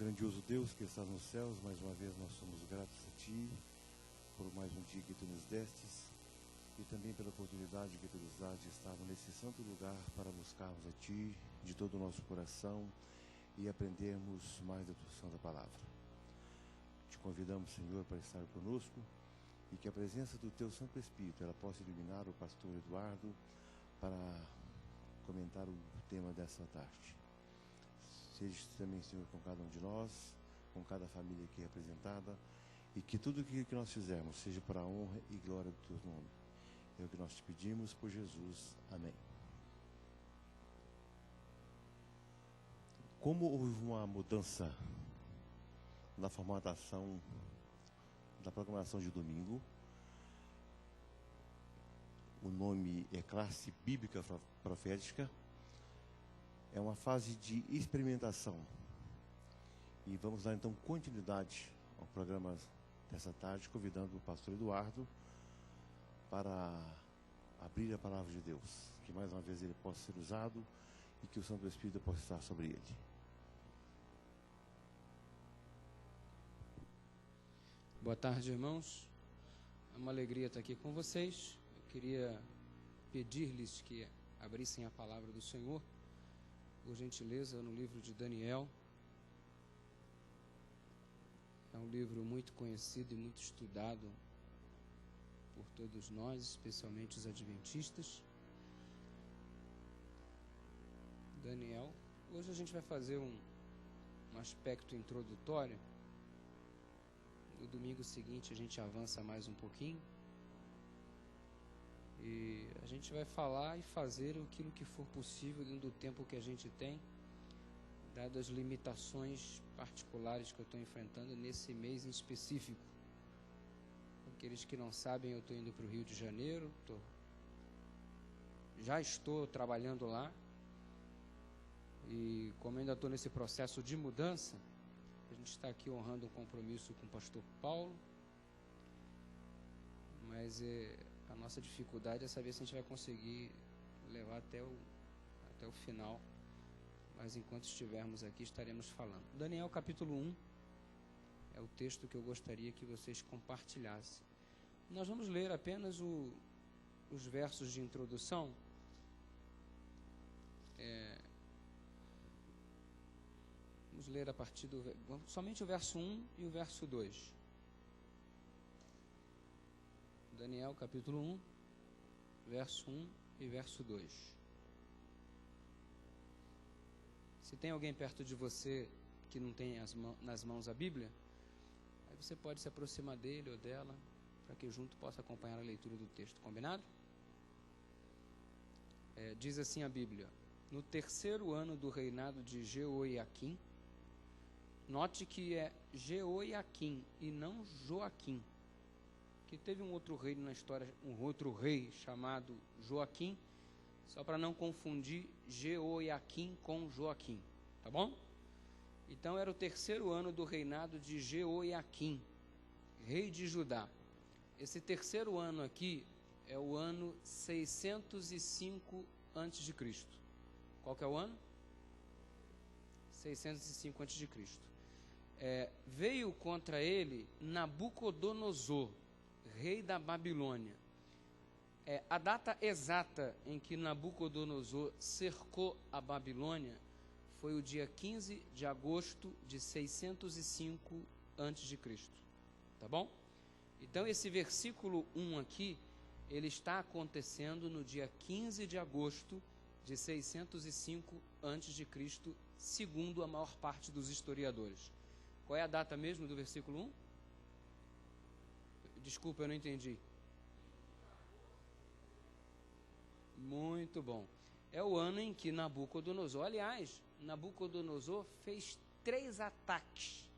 Grandioso Deus que estás nos céus, mais uma vez nós somos gratos a Ti por mais um dia que Tu nos destes e também pela oportunidade que Tu nos dás de estarmos nesse santo lugar para buscarmos a Ti de todo o nosso coração e aprendermos mais da Tua Santa Palavra. Te convidamos, Senhor, para estar conosco e que a presença do Teu Santo Espírito ela possa iluminar o pastor Eduardo para comentar o tema dessa tarde. Seja também, Senhor, com cada um de nós, com cada família aqui representada, e que tudo o que nós fizermos seja para a honra e glória do Teu nome. É o que nós te pedimos por Jesus. Amém. Como houve uma mudança na formatação da programação de domingo, o nome é Classe Bíblica Profética, é uma fase de experimentação. E vamos dar então continuidade ao programa dessa tarde, convidando o pastor Eduardo para abrir a palavra de Deus, que mais uma vez ele possa ser usado e que o Santo Espírito possa estar sobre ele. Boa tarde, irmãos. É uma alegria estar aqui com vocês. Eu queria pedir-lhes que abrissem a palavra do Senhor, por gentileza, no livro de Daniel. É um livro muito conhecido e muito estudado por todos nós, especialmente os adventistas. Daniel. Hoje a gente vai fazer um aspecto introdutório. No domingo seguinte a gente avança mais um pouquinho. E a gente vai falar e fazer aquilo que for possível dentro do tempo que a gente tem, dadas as limitações particulares que eu estou enfrentando nesse mês em específico. Aqueles que não sabem, eu estou indo para o Rio de Janeiro, já estou trabalhando lá, e como ainda estou nesse processo de mudança, a gente está aqui honrando um compromisso com o pastor Paulo, mas a nossa dificuldade é saber se a gente vai conseguir levar até o final, mas enquanto estivermos aqui estaremos falando. Daniel capítulo 1 é o texto que eu gostaria que vocês compartilhassem. Nós vamos ler apenas os versos de introdução. Vamos ler a partir somente o verso 1 e o verso 2. Daniel capítulo 1, verso 1 e verso 2. Se tem alguém perto de você que não tem nas mãos a Bíblia, aí você pode se aproximar dele ou dela, para que junto possa acompanhar a leitura do texto, combinado? Diz assim a Bíblia: no terceiro ano do reinado de Jeoiaquim, note que é Jeoiaquim e não Joaquim, que teve um outro rei na história, um outro rei chamado Joaquim, só para não confundir Jeoiaquim com Joaquim, tá bom? Então era o terceiro ano do reinado de Jeoiaquim, rei de Judá. Esse terceiro ano aqui é o ano 605 a.C. Qual que é o ano? 605 a.C. Veio contra ele Nabucodonosor, rei da Babilônia. A data exata em que Nabucodonosor cercou a Babilônia foi o dia 15 de agosto de 605 a.C. Tá bom? Então esse versículo 1 aqui, ele está acontecendo no dia 15 de agosto de 605 a.C., segundo a maior parte dos historiadores. Qual é a data mesmo do versículo 1? Desculpa, eu não entendi. Muito bom. É o ano em que Nabucodonosor, aliás, Nabucodonosor fez 3 ataques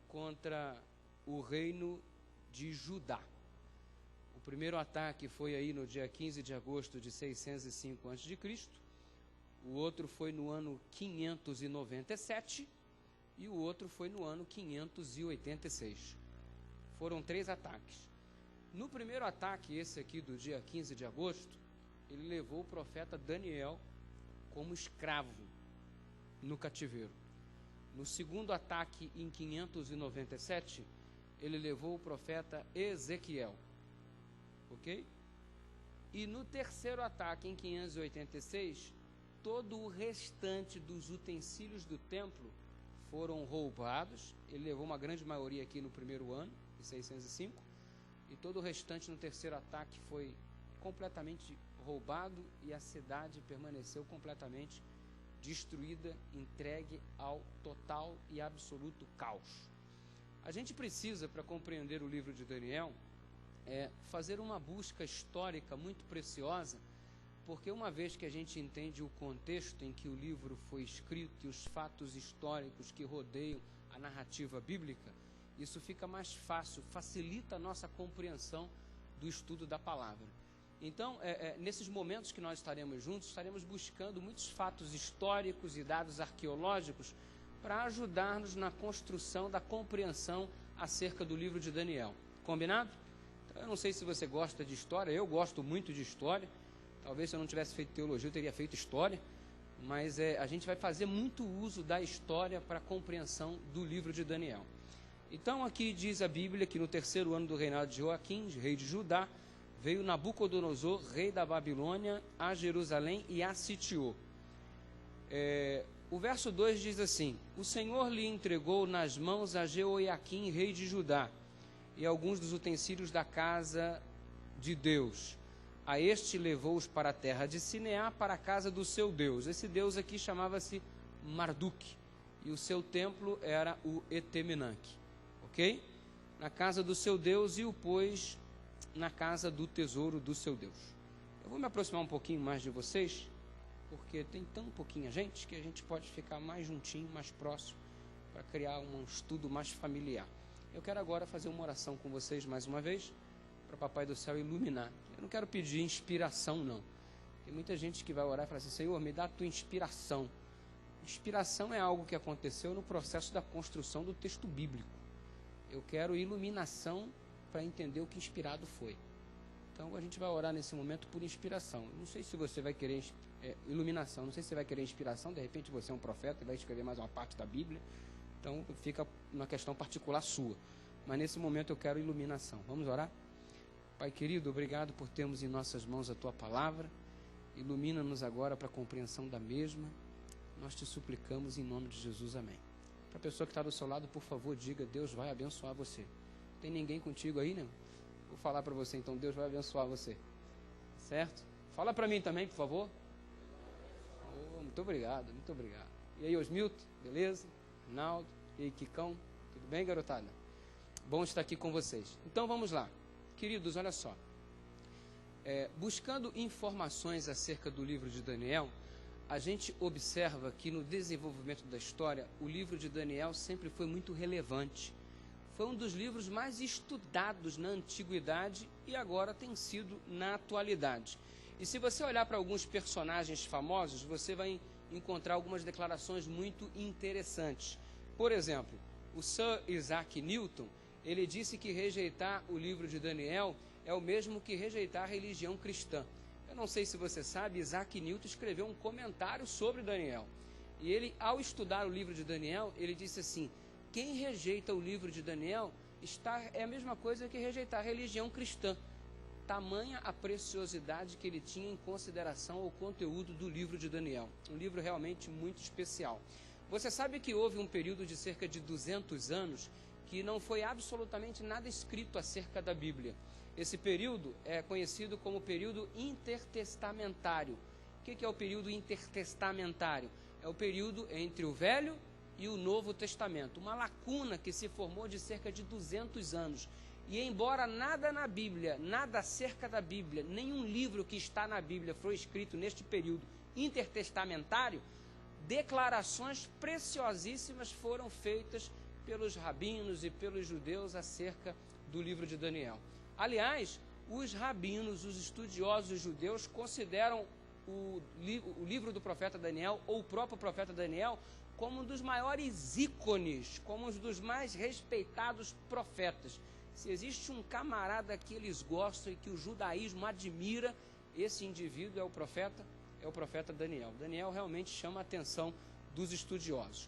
contra o reino de Judá. O primeiro ataque foi aí no dia 15 de agosto de 605 a.C., o outro foi no ano 597 e o outro foi no ano 586. Foram 3 ataques. No primeiro ataque, esse aqui do dia 15 de agosto, ele levou o profeta Daniel como escravo no cativeiro. No segundo ataque, em 597, ele levou o profeta Ezequiel. Ok? E no terceiro ataque, em 586, todo o restante dos utensílios do templo foram roubados. Ele levou uma grande maioria aqui no primeiro ano, em 605, e todo o restante no terceiro ataque foi completamente roubado e a cidade permaneceu completamente destruída, entregue ao total e absoluto caos. A gente precisa, para compreender o livro de Daniel, fazer uma busca histórica muito preciosa, porque uma vez que a gente entende o contexto em que o livro foi escrito e os fatos históricos que rodeiam a narrativa bíblica, isso fica mais fácil, facilita a nossa compreensão do estudo da palavra. Então, nesses momentos que nós estaremos juntos, estaremos buscando muitos fatos históricos e dados arqueológicos para ajudar-nos na construção da compreensão acerca do livro de Daniel. Combinado? Então, eu não sei se você gosta de história, eu gosto muito de história. Talvez se eu não tivesse feito teologia, eu teria feito história. Mas a gente vai fazer muito uso da história para a compreensão do livro de Daniel. Então, aqui diz a Bíblia que no terceiro ano do reinado de Joaquim, rei de Judá, veio Nabucodonosor, rei da Babilônia, a Jerusalém e a sitiou. O verso 2 diz assim: o Senhor lhe entregou nas mãos a Jeoiaquim, rei de Judá, e alguns dos utensílios da casa de Deus. A este levou-os para a terra de Sineá, para a casa do seu Deus. Esse Deus aqui chamava-se Marduk, e o seu templo era o Etemenanque. Ok? Na casa do seu Deus, e o pôs na casa do tesouro do seu Deus. Eu vou me aproximar um pouquinho mais de vocês, porque tem tão pouquinha gente que a gente pode ficar mais juntinho, mais próximo, para criar um estudo mais familiar. Eu quero agora fazer uma oração com vocês mais uma vez, para o Papai do Céu iluminar. Eu não quero pedir inspiração, não. Tem muita gente que vai orar e falar assim: Senhor, me dá a tua inspiração. Inspiração é algo que aconteceu no processo da construção do texto bíblico. Eu quero iluminação para entender o que inspirado foi. Então a gente vai orar nesse momento por inspiração. Não sei se você vai querer iluminação, não sei se você vai querer inspiração, de repente você é um profeta e vai escrever mais uma parte da Bíblia, então fica uma questão particular sua. Mas nesse momento eu quero iluminação. Vamos orar? Pai querido, obrigado por termos em nossas mãos a tua palavra. Ilumina-nos agora para a compreensão da mesma. Nós te suplicamos em nome de Jesus, amém. Para a pessoa que está do seu lado, por favor, diga: Deus vai abençoar você. Tem ninguém contigo aí, né? Vou falar para você, então Deus vai abençoar você. Certo? Fala para mim também, por favor. Oh, muito obrigado, muito obrigado. E aí, Osmilton, beleza? Rinaldo, e aí, Kikão, tudo bem, garotada? Bom estar aqui com vocês. Então, vamos lá. Queridos, olha só. Buscando informações acerca do livro de Daniel, a gente observa que no desenvolvimento da história, o livro de Daniel sempre foi muito relevante. Foi um dos livros mais estudados na antiguidade e agora tem sido na atualidade. E se você olhar para alguns personagens famosos, você vai encontrar algumas declarações muito interessantes. Por exemplo, o Sir Isaac Newton, ele disse que rejeitar o livro de Daniel é o mesmo que rejeitar a religião cristã. Eu não sei se você sabe, Isaac Newton escreveu um comentário sobre Daniel. E ele, ao estudar o livro de Daniel, ele disse assim: quem rejeita o livro de Daniel é a mesma coisa que rejeitar a religião cristã. Tamanha a preciosidade que ele tinha em consideração ao conteúdo do livro de Daniel. Um livro realmente muito especial. Você sabe que houve um período de cerca de 200 anos que não foi absolutamente nada escrito acerca da Bíblia. Esse período é conhecido como período intertestamentário. O que é o período intertestamentário? É o período entre o Velho e o Novo Testamento. Uma lacuna que se formou de cerca de 200 anos. E embora nada na Bíblia, nada acerca da Bíblia, nenhum livro que está na Bíblia foi escrito neste período intertestamentário, declarações preciosíssimas foram feitas pelos rabinos e pelos judeus acerca do livro de Daniel. Aliás, os rabinos, os estudiosos judeus, consideram o livro do profeta Daniel, ou o próprio profeta Daniel, como um dos maiores ícones, como um dos mais respeitados profetas. Se existe um camarada que eles gostam e que o judaísmo admira, esse indivíduo é o profeta Daniel. Daniel realmente chama a atenção dos estudiosos.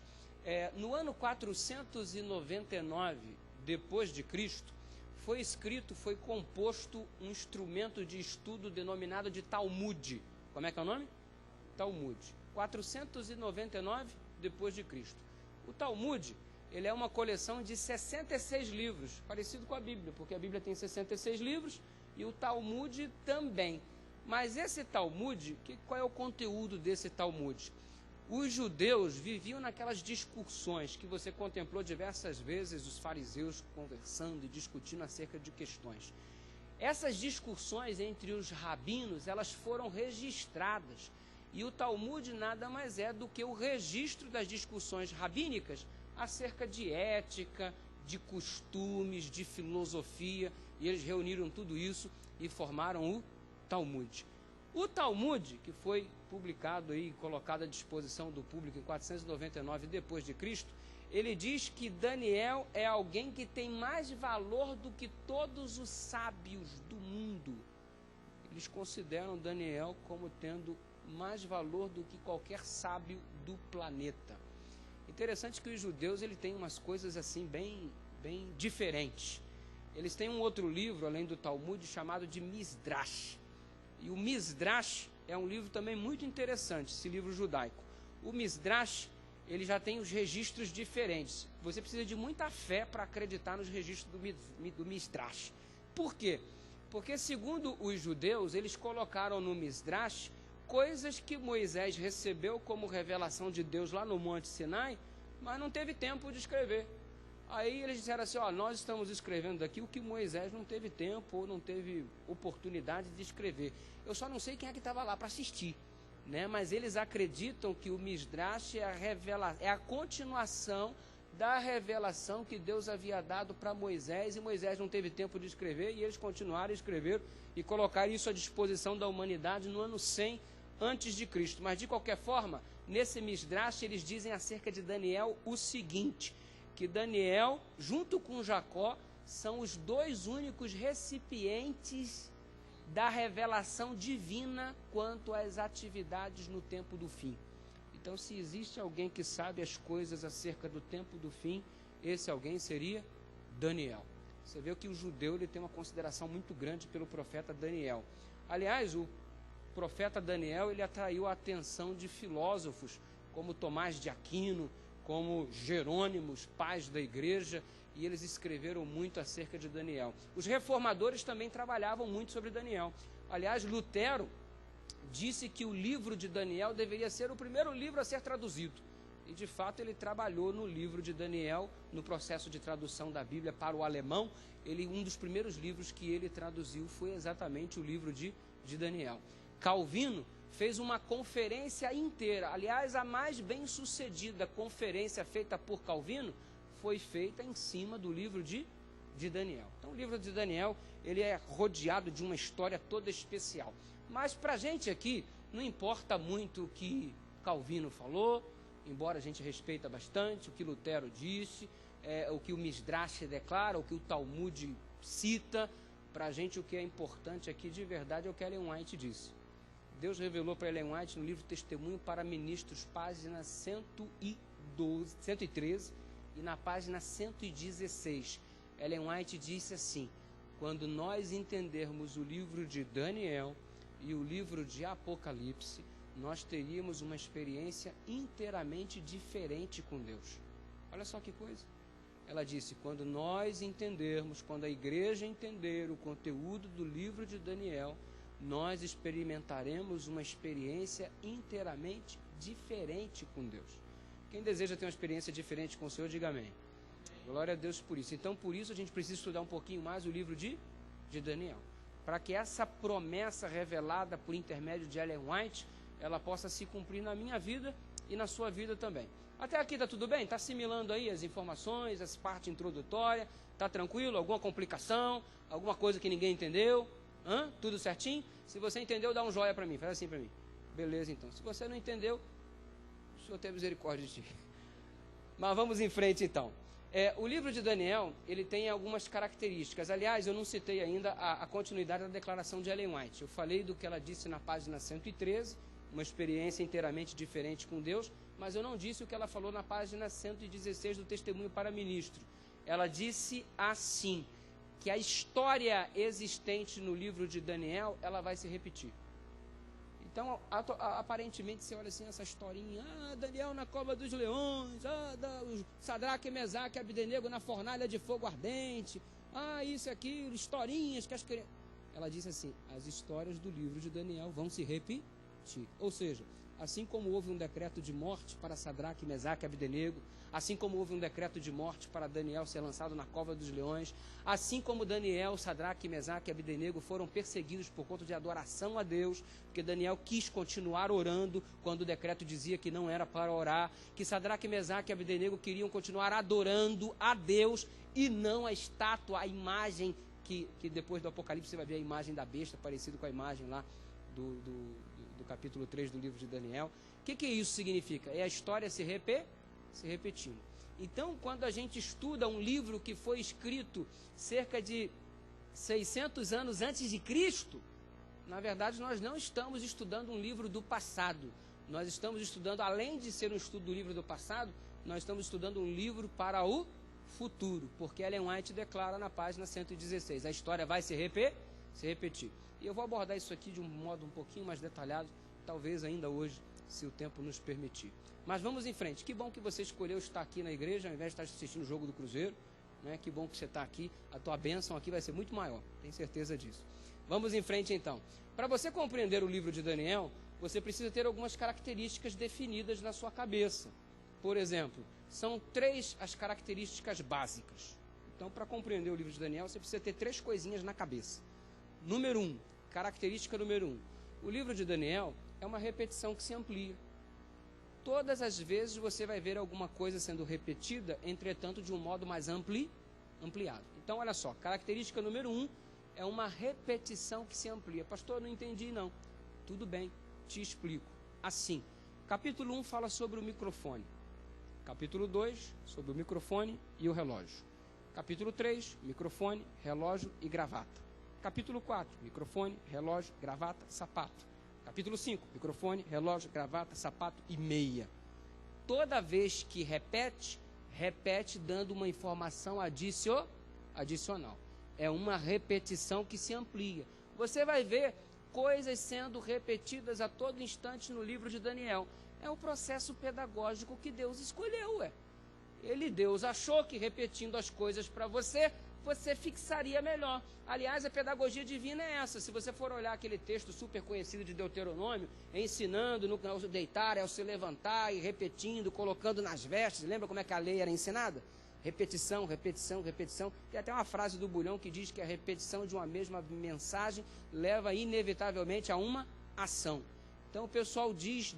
No ano 499 depois de Cristo, foi composto um instrumento de estudo denominado de Talmud. Como é que é o nome? Talmud. 499 depois de Cristo. O Talmud, ele é uma coleção de 66 livros, parecido com a Bíblia, porque a Bíblia tem 66 livros e o Talmud também. Mas esse Talmud, qual é o conteúdo desse Talmud? Os judeus viviam naquelas discussões que você contemplou diversas vezes, os fariseus conversando e discutindo acerca de questões. Essas discussões entre os rabinos, elas foram registradas. E o Talmud nada mais é do que o registro das discussões rabínicas acerca de ética, de costumes, de filosofia. E eles reuniram tudo isso e formaram o Talmud. O Talmud, que foi publicado e colocado à disposição do público em 499 depois de Cristo, ele diz que Daniel é alguém que tem mais valor do que todos os sábios do mundo. Eles consideram Daniel como tendo mais valor do que qualquer sábio do planeta. Interessante que os judeus ele têm umas coisas assim bem diferentes. Eles têm um outro livro, além do Talmud, chamado de Midrash. E o Midrash é um livro também muito interessante, esse livro judaico. O Midrash, ele já tem os registros diferentes. Você precisa de muita fé para acreditar nos registros do Midrash. Por quê? Porque, segundo os judeus, eles colocaram no Midrash coisas que Moisés recebeu como revelação de Deus lá no Monte Sinai, mas não teve tempo de escrever. Aí eles disseram assim, nós estamos escrevendo aqui o que Moisés não teve tempo ou não teve oportunidade de escrever. Eu só não sei quem é que estava lá para assistir, né? Mas eles acreditam que o Midrash é a continuação da revelação que Deus havia dado para Moisés, e Moisés não teve tempo de escrever, e eles continuaram a escrever e colocaram isso à disposição da humanidade no ano 100 antes de Cristo. Mas de qualquer forma, nesse Midrash eles dizem acerca de Daniel o seguinte, que Daniel, junto com Jacó, são os dois únicos recipientes da revelação divina quanto às atividades no tempo do fim. Então, se existe alguém que sabe as coisas acerca do tempo do fim, esse alguém seria Daniel. Você vê que o judeu ele tem uma consideração muito grande pelo profeta Daniel. Aliás, o profeta Daniel ele atraiu a atenção de filósofos como Tomás de Aquino, como Jerônimo, pais da igreja, e eles escreveram muito acerca de Daniel. Os reformadores também trabalhavam muito sobre Daniel. Aliás, Lutero disse que o livro de Daniel deveria ser o primeiro livro a ser traduzido. E, de fato, ele trabalhou no livro de Daniel, no processo de tradução da Bíblia para o alemão. Um dos primeiros livros que ele traduziu foi exatamente o livro de Daniel. Calvino fez uma conferência inteira. Aliás, a mais bem-sucedida conferência feita por Calvino foi feita em cima do livro de Daniel. Então, o livro de Daniel ele é rodeado de uma história toda especial. Mas para a gente aqui, não importa muito o que Calvino falou, embora a gente respeita bastante o que Lutero disse, o que o Midrash declara, o que o Talmud cita. Para a gente o que é importante aqui de verdade é o que Ellen White disse. Deus revelou para Ellen White no livro Testemunho para Ministros, página 113 e na página 116. Ellen White disse assim, quando nós entendermos o livro de Daniel e o livro de Apocalipse, nós teríamos uma experiência inteiramente diferente com Deus. Olha só que coisa. Ela disse, quando nós entendermos, quando a igreja entender o conteúdo do livro de Daniel, nós experimentaremos uma experiência inteiramente diferente com Deus. Quem deseja ter uma experiência diferente com o Senhor, diga amém. Glória a Deus por isso. Então, por isso, a gente precisa estudar um pouquinho mais o livro de Daniel, para que essa promessa revelada por intermédio de Ellen White, ela possa se cumprir na minha vida e na sua vida também. Até aqui está tudo bem? Está assimilando aí as informações, essa parte introdutória? Está tranquilo? Alguma complicação? Alguma coisa que ninguém entendeu? Tudo certinho? Se você entendeu, dá um joia para mim. Faz assim para mim. Beleza, então. Se você não entendeu, o Senhor tem misericórdia de ti. Mas vamos em frente, então. O livro de Daniel, ele tem algumas características. Aliás, eu não citei ainda a continuidade da declaração de Ellen White. Eu falei do que ela disse na página 113, uma experiência inteiramente diferente com Deus, mas eu não disse o que ela falou na página 116 do Testemunho para Ministro. Ela disse assim, que a história existente no livro de Daniel, ela vai se repetir. Então, aparentemente, você olha assim, essa historinha, Daniel na cova dos leões, Sadraque, Mesaque e Abdenego na fornalha de fogo ardente, isso e aquilo, historinhas que as crianças... Ela disse assim, as histórias do livro de Daniel vão se repetir. Ou seja, assim como houve um decreto de morte para Sadraque, Mesaque e Abdenego, assim como houve um decreto de morte para Daniel ser lançado na cova dos leões, assim como Daniel, Sadraque, Mesaque e Abdenego foram perseguidos por conta de adoração a Deus, porque Daniel quis continuar orando quando o decreto dizia que não era para orar, que Sadraque, Mesaque e Abdenego queriam continuar adorando a Deus e não a estátua, a imagem que depois do Apocalipse você vai ver a imagem da besta, parecido com a imagem lá do capítulo 3 do livro de Daniel. O que isso significa? É a história se repetindo. Então, quando a gente estuda um livro que foi escrito cerca de 600 anos antes de Cristo, na verdade nós não estamos estudando um livro do passado. Nós estamos estudando, além de ser um estudo do livro do passado, nós estamos estudando um livro para o futuro, porque Ellen White declara na página 116, a história vai se repetir. E eu vou abordar isso aqui de um modo um pouquinho mais detalhado, talvez ainda hoje, se o tempo nos permitir. Mas vamos em frente. Que bom que você escolheu estar aqui na igreja, ao invés de estar assistindo o jogo do Cruzeiro, né? Que bom que você está aqui. A tua bênção aqui vai ser muito maior, tenho certeza disso. Vamos em frente então. Para você compreender o livro de Daniel, você precisa ter algumas características definidas na sua cabeça. Por exemplo, são 3 as características básicas. Então, para compreender o livro de Daniel, você precisa ter 3 coisinhas na cabeça. Característica número 1. O livro de Daniel é uma repetição que se amplia. Todas as vezes você vai ver alguma coisa sendo repetida, entretanto, de um modo mais ampliado. Então, olha só, característica número 1 é uma repetição que se amplia. Pastor, eu não entendi, não. Tudo bem, te explico. Assim, capítulo 1 fala sobre o microfone. Capítulo 2, sobre o microfone e o relógio. Capítulo 3, microfone, relógio e gravata. Capítulo 4, microfone, relógio, gravata, sapato. Capítulo 5, microfone, relógio, gravata, sapato e meia. Toda vez que repete dando uma informação adicional. É uma repetição que se amplia. Você vai ver coisas sendo repetidas a todo instante no livro de Daniel. É o processo pedagógico que Deus escolheu, Deus achou que repetindo as coisas para você fixaria melhor. Aliás, a pedagogia divina é essa. Se você for olhar aquele texto super conhecido de Deuteronômio, ensinando ao deitar, ao se levantar, e repetindo, colocando nas vestes, lembra como é que a lei era ensinada? Repetição, repetição, repetição. Tem até uma frase do Bulhão que diz que a repetição de uma mesma mensagem leva inevitavelmente a uma ação. Então o pessoal diz,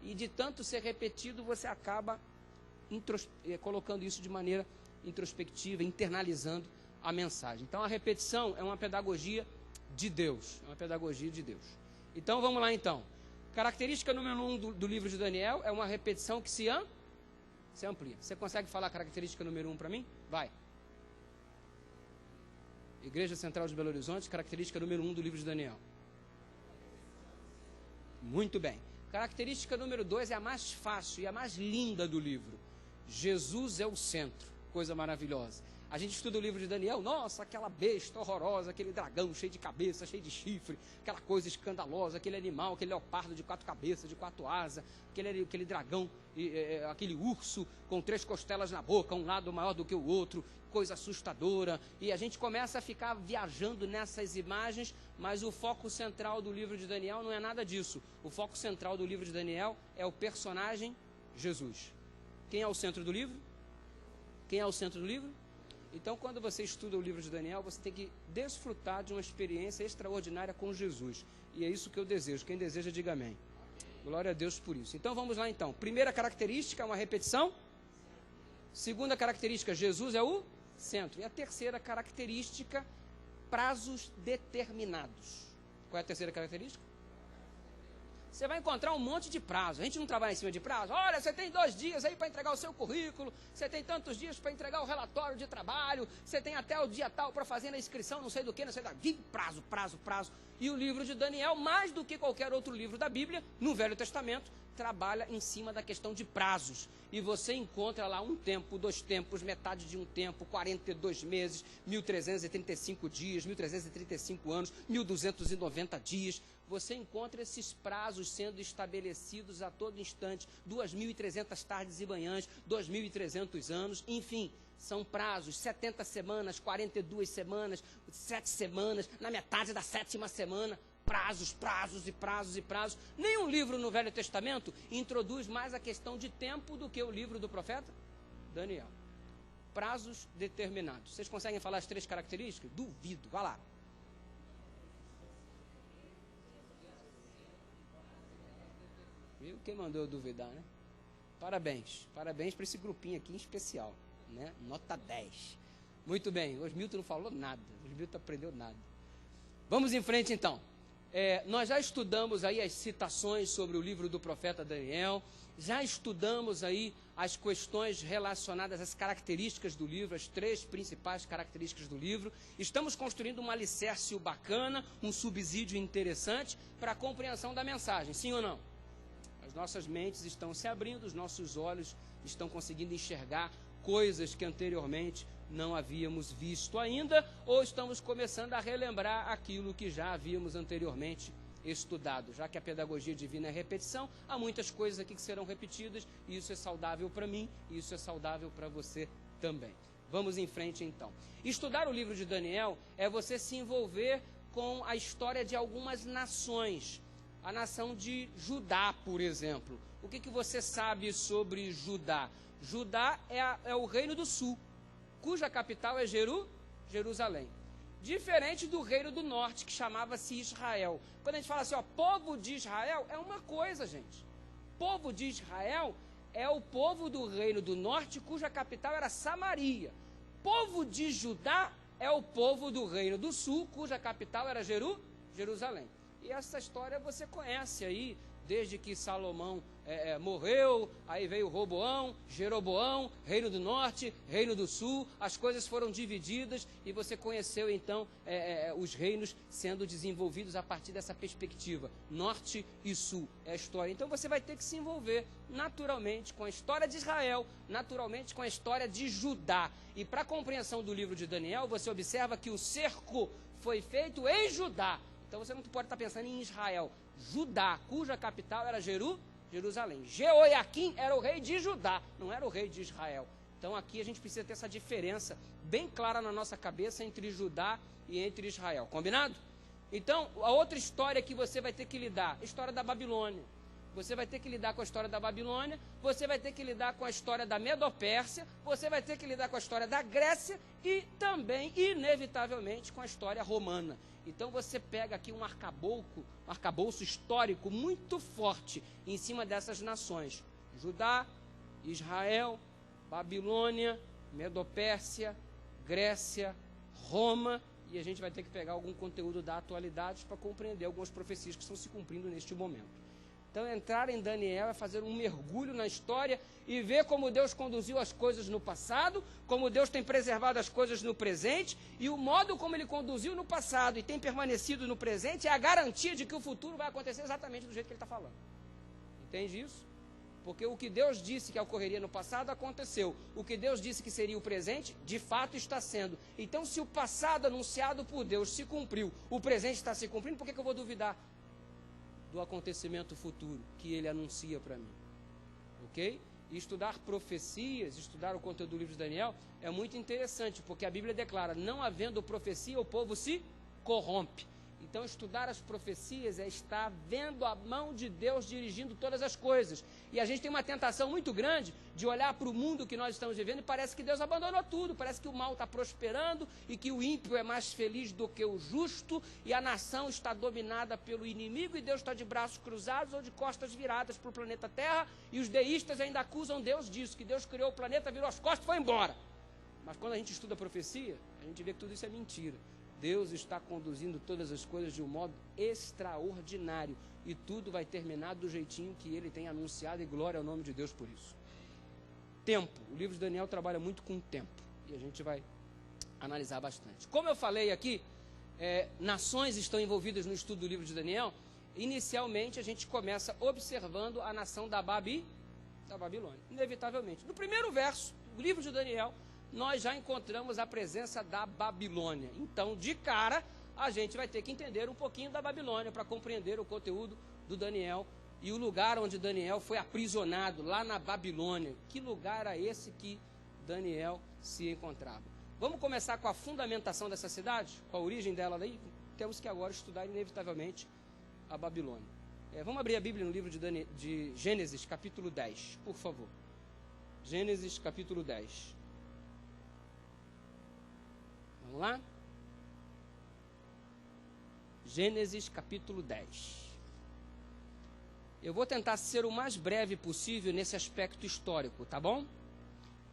e de tanto ser repetido, você acaba colocando isso de maneira introspectiva, internalizando a mensagem. Então a repetição é uma pedagogia de Deus. Então vamos lá então. Característica número 1 do livro de Daniel é uma repetição que se amplia. Você consegue falar a característica número 1 para mim? Vai. Igreja Central de Belo Horizonte, característica número 1 do livro de Daniel. Muito bem. Característica número 2 é a mais fácil e a mais linda do livro. Jesus é o centro. Coisa maravilhosa. A gente estuda o livro de Daniel, nossa, aquela besta horrorosa, aquele dragão cheio de cabeça, cheio de chifre, aquela coisa escandalosa, aquele animal, aquele leopardo de 4 cabeças, de 4 asas, aquele dragão, aquele urso com 3 costelas na boca, um lado maior do que o outro, coisa assustadora. E a gente começa a ficar viajando nessas imagens, mas o foco central do livro de Daniel não é nada disso. O foco central do livro de Daniel é o personagem Jesus. Quem é o centro do livro? Quem é o centro do livro? Então, quando você estuda o livro de Daniel, você tem que desfrutar de uma experiência extraordinária com Jesus. E é isso que eu desejo. Quem deseja, diga amém. Glória a Deus por isso. Então, vamos lá então. Primeira característica é uma repetição. Segunda característica, Jesus é o centro. E a terceira característica, prazos determinados. Qual é a terceira característica? Você vai encontrar um monte de prazo. A gente não trabalha em cima de prazo. Olha, você tem 2 dias aí para entregar o seu currículo, você tem tantos dias para entregar o relatório de trabalho, você tem até o dia tal para fazer a inscrição, não sei do que, não sei da... Vive prazo. E o livro de Daniel, mais do que qualquer outro livro da Bíblia, no Velho Testamento, trabalha em cima da questão de prazos. E você encontra lá um tempo, 2 tempos, metade de um tempo, 42 meses, 1.335 dias, 1.335 anos, 1.290 dias. Você encontra esses prazos sendo estabelecidos a todo instante, 2.300 tardes e manhãs, 2.300 anos, enfim, são prazos, 70 semanas, 42 semanas, 7 semanas, na metade da 7ª semana, prazos, prazos e prazos e prazos. Nenhum livro no Velho Testamento introduz mais a questão de tempo do que o livro do profeta Daniel. Prazos determinados. Vocês conseguem falar as 3 características? Duvido, vai lá. Viu? Quem mandou eu duvidar, né? Parabéns. Parabéns para esse grupinho aqui em especial, né? Nota 10. Muito bem. O Osmilton não falou nada. O Osmilton aprendeu nada. Vamos em frente, então. Nós já estudamos aí as citações sobre o livro do profeta Daniel. Já estudamos aí as questões relacionadas às características do livro, as 3 principais características do livro. Estamos construindo um alicerce bacana, um subsídio interessante para a compreensão da mensagem. Sim ou não? As nossas mentes estão se abrindo, os nossos olhos estão conseguindo enxergar coisas que anteriormente não havíamos visto ainda, ou estamos começando a relembrar aquilo que já havíamos anteriormente estudado. Já que a pedagogia divina é repetição, há muitas coisas aqui que serão repetidas, e isso é saudável para mim, e isso é saudável para você também. Vamos em frente então. Estudar o livro de Daniel é você se envolver com a história de algumas nações. A nação de Judá, por exemplo. O que você sabe sobre Judá? Judá é o reino do sul, cuja capital é Jerusalém. Diferente do reino do norte, que chamava-se Israel. Quando a gente fala assim, ó, povo de Israel, é uma coisa, gente. Povo de Israel é o povo do reino do norte, cuja capital era Samaria. Povo de Judá é o povo do reino do sul, cuja capital era Jerusalém. E essa história você conhece aí, desde que Salomão morreu, aí veio Roboão, Jeroboão, reino do norte, reino do sul, as coisas foram divididas e você conheceu então os reinos sendo desenvolvidos a partir dessa perspectiva, norte e sul, é a história. Então você vai ter que se envolver naturalmente com a história de Israel, naturalmente com a história de Judá. E para a compreensão do livro de Daniel, você observa que o cerco foi feito em Judá. Então você não pode estar pensando em Israel. Judá, cuja capital era Jerusalém. Jeoiaquim era o rei de Judá, não era o rei de Israel. Então aqui a gente precisa ter essa diferença bem clara na nossa cabeça entre Judá e entre Israel. Combinado? Então, a outra história que você vai ter que lidar, a história da Babilônia. Você vai ter que lidar com a história da Babilônia, você vai ter que lidar com a história da Medopérsia, você vai ter que lidar com a história da Grécia e também, inevitavelmente, com a história romana. Então você pega aqui um arcabouço histórico muito forte em cima dessas nações. Judá, Israel, Babilônia, Medopérsia, Grécia, Roma, e a gente vai ter que pegar algum conteúdo da atualidade para compreender algumas profecias que estão se cumprindo neste momento. Então, entrar em Daniel é fazer um mergulho na história e ver como Deus conduziu as coisas no passado, como Deus tem preservado as coisas no presente, e o modo como Ele conduziu no passado e tem permanecido no presente é a garantia de que o futuro vai acontecer exatamente do jeito que Ele está falando. Entende isso? Porque o que Deus disse que ocorreria no passado, aconteceu. O que Deus disse que seria o presente, de fato está sendo. Então, se o passado anunciado por Deus se cumpriu, o presente está se cumprindo, por que eu vou duvidar do acontecimento futuro que ele anuncia para mim? Ok? E estudar profecias, estudar o conteúdo do livro de Daniel é muito interessante, porque a Bíblia declara, não havendo profecia, o povo se corrompe. Então, estudar as profecias é estar vendo a mão de Deus dirigindo todas as coisas. E a gente tem uma tentação muito grande de olhar para o mundo que nós estamos vivendo e parece que Deus abandonou tudo. Parece que o mal está prosperando e que o ímpio é mais feliz do que o justo e a nação está dominada pelo inimigo e Deus está de braços cruzados ou de costas viradas para o planeta Terra e os deístas ainda acusam Deus disso, que Deus criou o planeta, virou as costas e foi embora. Mas quando a gente estuda a profecia, a gente vê que tudo isso é mentira. Deus está conduzindo todas as coisas de um modo extraordinário e tudo vai terminar do jeitinho que Ele tem anunciado e glória ao nome de Deus por isso. Tempo. O livro de Daniel trabalha muito com tempo e a gente vai analisar bastante. Como eu falei aqui, nações estão envolvidas no estudo do livro de Daniel inicialmente a gente começa observando a nação da Babilônia, inevitavelmente. No primeiro verso do livro de Daniel, nós já encontramos a presença da Babilônia. Então, de cara, a gente vai ter que entender um pouquinho da Babilônia para compreender o conteúdo do Daniel e o lugar onde Daniel foi aprisionado, lá na Babilônia. Que lugar era esse que Daniel se encontrava? Vamos começar com a fundamentação dessa cidade, com a origem dela daí? Temos que agora estudar inevitavelmente a Babilônia. Vamos abrir a Bíblia no livro de Gênesis, capítulo 10, por favor. Gênesis, capítulo 10. Vamos lá? Gênesis, capítulo 10. Eu vou tentar ser o mais breve possível nesse aspecto histórico, tá bom?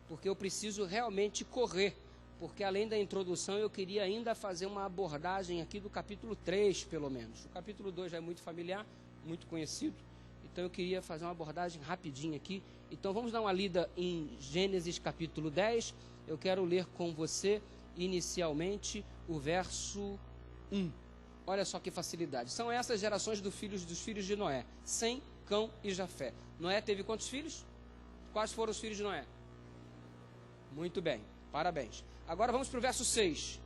Porque eu preciso realmente correr. Porque além da introdução, eu queria ainda fazer uma abordagem aqui do capítulo 3, pelo menos. O capítulo 2 já é muito familiar, muito conhecido. Então eu queria fazer uma abordagem rapidinha aqui. Então vamos dar uma lida em Gênesis capítulo 10. Eu quero ler com você inicialmente o verso 1. Olha só que facilidade. São essas gerações dos filhos de Noé. Sem, Cão e Jafé. Noé teve quantos filhos? Quais foram os filhos de Noé? Muito bem, parabéns. Agora vamos para o verso 6.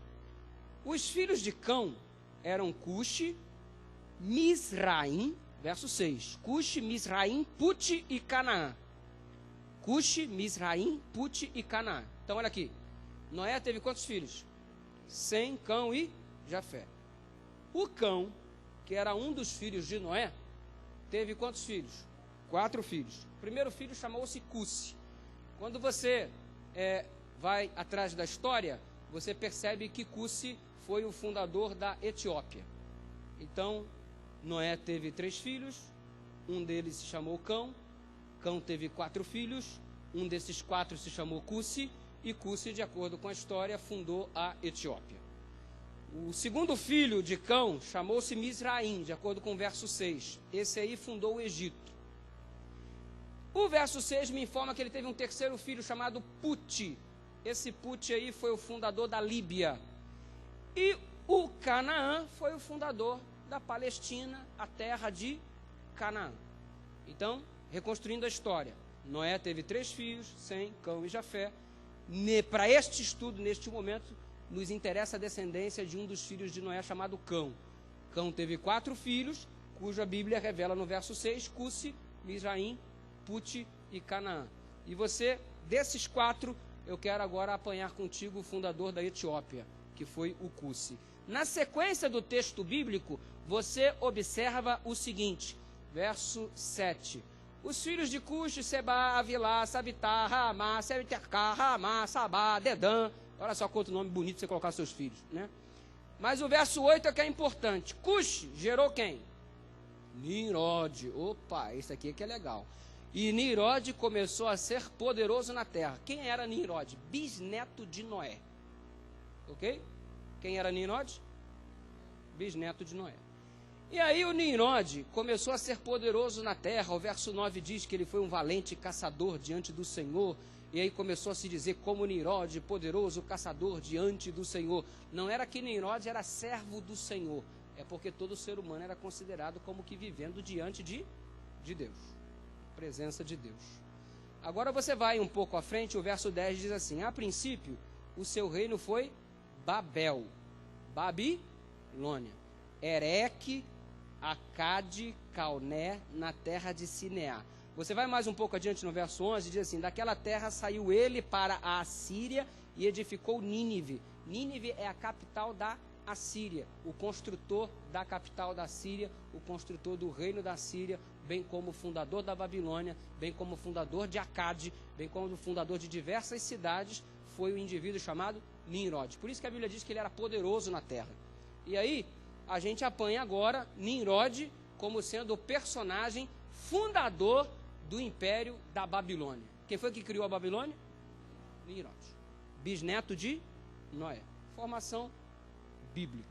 Os filhos de Cão eram Cuxi, Misraim, verso 6. Cuxi, Misraim, Puti e Canaã. Cuxi, Misraim, Puti e Canaã. Então olha aqui. Noé teve quantos filhos? Sem, Cão e Jafé. O Cão, que era um dos filhos de Noé, teve quantos filhos? 4 filhos. O primeiro filho chamou-se Cusi. Quando você vai atrás da história, você percebe que Cusi foi o fundador da Etiópia. Então, Noé teve 3 filhos, um deles se chamou Cão. Cão teve 4 filhos, um desses 4 se chamou Cusi, e Cusi, de acordo com a história, fundou a Etiópia. O segundo filho de Cão chamou-se Misraim, de acordo com o verso 6. Esse aí fundou o Egito. O verso 6 me informa que ele teve um terceiro filho chamado Puti. Esse Puti aí foi o fundador da Líbia. E o Canaã foi o fundador da Palestina, a terra de Canaã. Então, reconstruindo a história. Noé teve 3 filhos, Sem, Cão e Jafé. Para este estudo, neste momento, nos interessa a descendência de um dos filhos de Noé chamado Cão. Cão teve 4 filhos, cuja Bíblia revela no verso 6, Cusi, Misraim, Puti e Canaã. E você, desses 4, eu quero agora apanhar contigo o fundador da Etiópia, que foi o Cusi. Na sequência do texto bíblico, você observa o seguinte, verso 7. Os filhos de Cuxi, Seba, Avilá, Sabitá, Ramá, Sebitercá, Ramá, Sabá, Dedã. Olha só quanto nome bonito você colocar seus filhos, né? Mas o verso 8 é que é importante. Cuxi gerou quem? Nimrod. Opa, esse aqui é que é legal. E Nimrod começou a ser poderoso na terra. Quem era Nimrod? Bisneto de Noé. Ok? Quem era Nimrod? Bisneto de Noé. E aí o Nimrod começou a ser poderoso na terra. O verso 9 diz que ele foi um valente caçador diante do Senhor. E aí começou a se dizer como Nimrod, poderoso caçador diante do Senhor. Não era que Nimrod era servo do Senhor. É porque todo ser humano era considerado como que vivendo diante de Deus. Presença de Deus. Agora você vai um pouco à frente, o verso 10 diz assim, a princípio, o seu reino foi Babel, Babilônia, Ereque, Acade, Calné, na terra de Sineá. Você vai mais um pouco adiante no verso 11 e diz assim, daquela terra saiu ele para a Assíria e edificou Nínive. Nínive é a capital da Assíria, o construtor da capital da Síria, o construtor do reino da Síria, bem como o fundador da Babilônia, bem como o fundador de Acade, bem como o fundador de diversas cidades, foi o indivíduo chamado Nimrod. Por isso que a Bíblia diz que ele era poderoso na terra. E aí, a gente apanha agora Nimrod como sendo o personagem fundador do império da Babilônia. Quem foi que criou a Babilônia? Nimrod. Bisneto de Noé. Formação bíblica.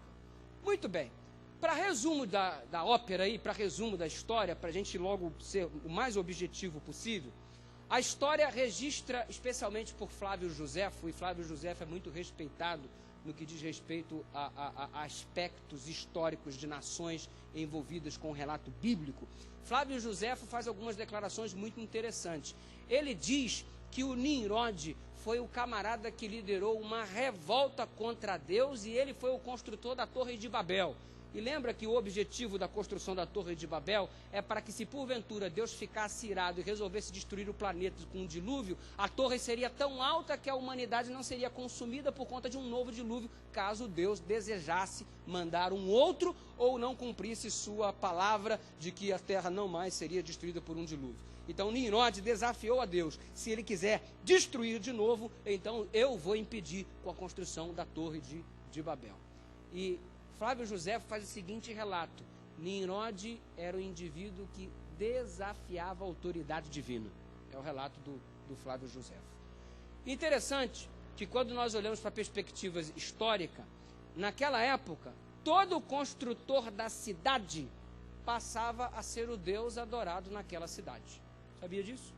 Muito bem. Para resumo da ópera aí, para resumo da história, para a gente logo ser o mais objetivo possível, a história registra, especialmente por Flávio Josefo, e Flávio Josefo é muito respeitado no que diz respeito a aspectos históricos de nações envolvidas com o relato bíblico, Flávio Josefo faz algumas declarações muito interessantes. Ele diz que o Nimrod foi o camarada que liderou uma revolta contra Deus e ele foi o construtor da Torre de Babel. E lembra que o objetivo da construção da Torre de Babel é para que, se porventura Deus ficasse irado e resolvesse destruir o planeta com um dilúvio, a torre seria tão alta que a humanidade não seria consumida por conta de um novo dilúvio, caso Deus desejasse mandar um outro ou não cumprisse sua palavra de que a terra não mais seria destruída por um dilúvio. Então Nimrod desafiou a Deus: se ele quiser destruir de novo, então eu vou impedir com a construção da Torre de Babel. E Flávio Josefo faz o seguinte relato: Nimrod era o indivíduo que desafiava a autoridade divina. É o relato do Flávio Josefo. Interessante que, quando nós olhamos para a perspectiva histórica, naquela época, todo construtor da cidade passava a ser o Deus adorado naquela cidade. Sabia disso?